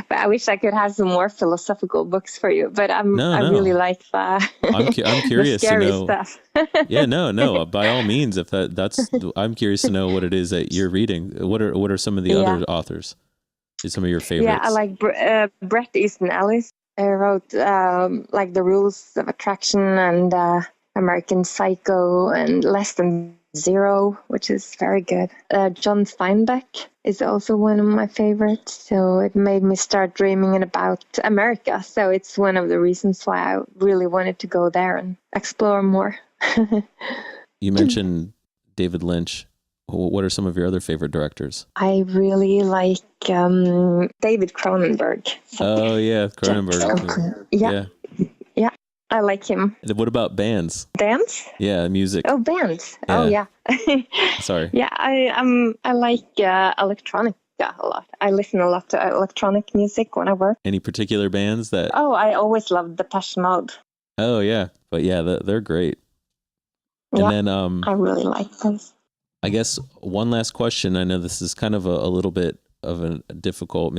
But I wish I could have some more philosophical books for you. But I really like the I'm curious the scary to know. stuff. Yeah, no. By all means, if that's, I'm curious to know what it is that you're reading. What are some of the other authors? Some of your favorites? Yeah, I like Bret Easton Ellis. I wrote like The Rules of Attraction and American Psycho and Less Than Zero, which is very good. John Steinbeck is also one of my favorites. So it made me start dreaming about America. So it's one of the reasons why I really wanted to go there and explore more. You mentioned David Lynch. What are some of your other favorite directors? I really like David Cronenberg. Oh, yeah, Cronenberg. Yeah, I like him. What about bands? Bands? Yeah, music. Oh, bands. Yeah. Oh, yeah. Sorry. Yeah, I like electronica a lot. I listen a lot to electronic music when I work. Any particular bands that... Oh, I always loved Depeche Mode. Oh, yeah. But yeah, they're great. And then I really like those. I guess one last question. I know this is kind of a little bit of a difficult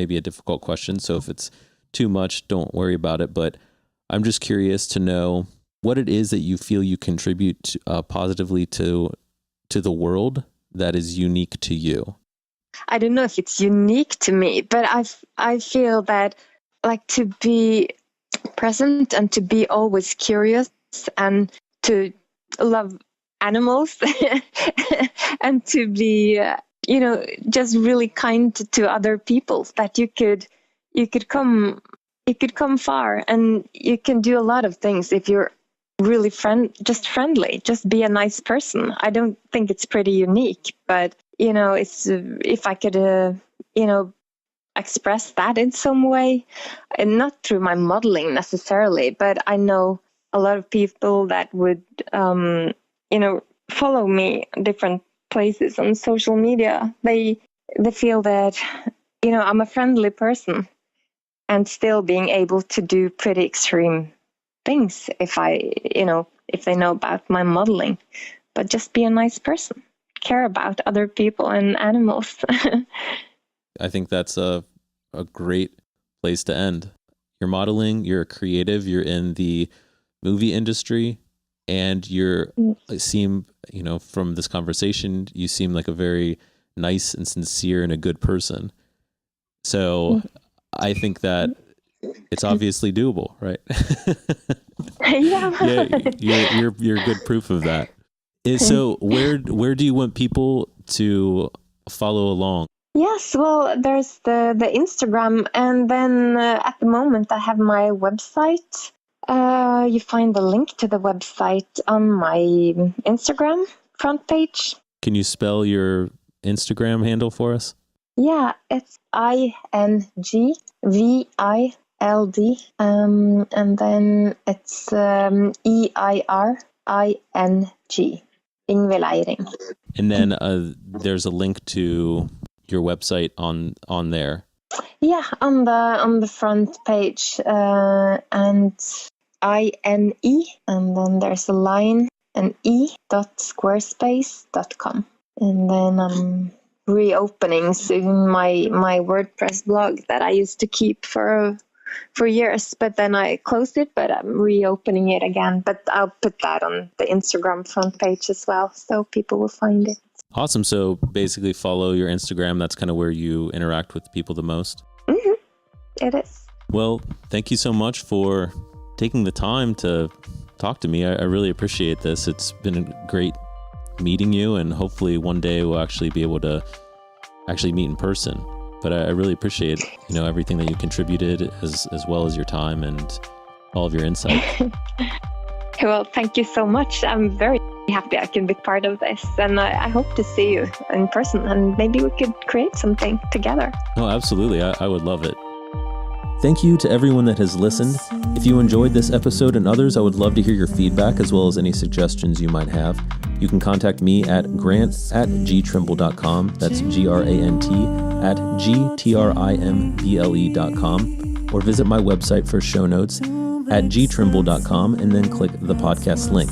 question. So if it's too much, don't worry about it. But I'm just curious to know what it is that you feel you contribute positively to the world that is unique to you. I don't know if it's unique to me, but I feel that like to be present and to be always curious and to love animals and to be just really kind to other people, that you could come far, and you can do a lot of things if you're really friendly, just be a nice person. I don't think it's pretty unique, but it's if I could express that in some way, and not through my modeling necessarily, but I know a lot of people that would follow me different places on social media. They feel that, I'm a friendly person and still being able to do pretty extreme things if they know about my modeling, but just be a nice person, care about other people and animals. I think that's a great place to end. You're modeling, you're a creative, you're in the movie industry, and seem, from this conversation, you seem like a very nice and sincere and a good person. So I think that it's obviously doable, right? Yeah, you're good proof of that. So where do you want people to follow along? Yes, well, there's the Instagram, and then at the moment I have my website. You find the link to the website on my Instagram front page. Can you spell your Instagram handle for us? Yeah, it's INGVILD, and then it's EIRING, Ingvild Eiring. And then there's a link to your website on there. Yeah, on the front page, and INE, and then there's a line, and e.squarespace.com. And then I'm reopening soon my WordPress blog that I used to keep for years, but then I closed it, but I'm reopening it again. But I'll put that on the Instagram front page as well, so people will find it. Awesome. So basically follow your Instagram. That's kind of where you interact with people the most. Mm-hmm. It is. Well, thank you so much for taking the time to talk to me. I really appreciate this. It's been great meeting you, and hopefully one day we'll actually be able to actually meet in person. But I really appreciate, everything that you contributed as well as your time and all of your insight. Well, thank you so much. I'm very happy I can be part of this, and I hope to see you in person, and maybe we could create something together. Oh, absolutely. I would love it. Thank you to everyone that has listened. If you enjoyed this episode and others, I would love to hear your feedback as well as any suggestions you might have. You can contact me at grant@gtrimble.com. That's GRANT@GTRIMBLE.com, or visit my website for show notes at gtrimble.com and then click the podcast link.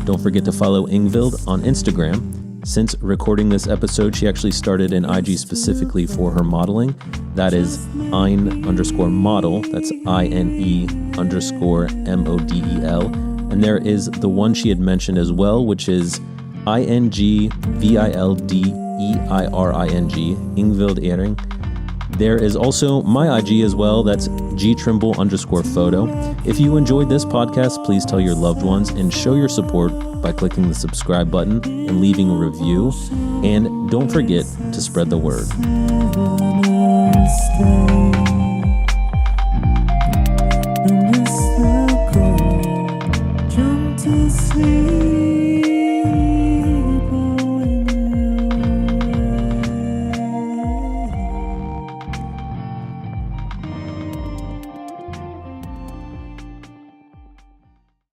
Don't forget to follow Ingvild on Instagram Since recording this episode, she actually started an IG specifically for her modeling. That is Ein_model. That's INE_MODEL. And there is the one she had mentioned as well, which is INGVILDEIRING, Ingvild Ering. There is also my IG as well. That's gtrimble_photo. If you enjoyed this podcast, please tell your loved ones and show your support by clicking the subscribe button and leaving a review. And don't forget to spread the word.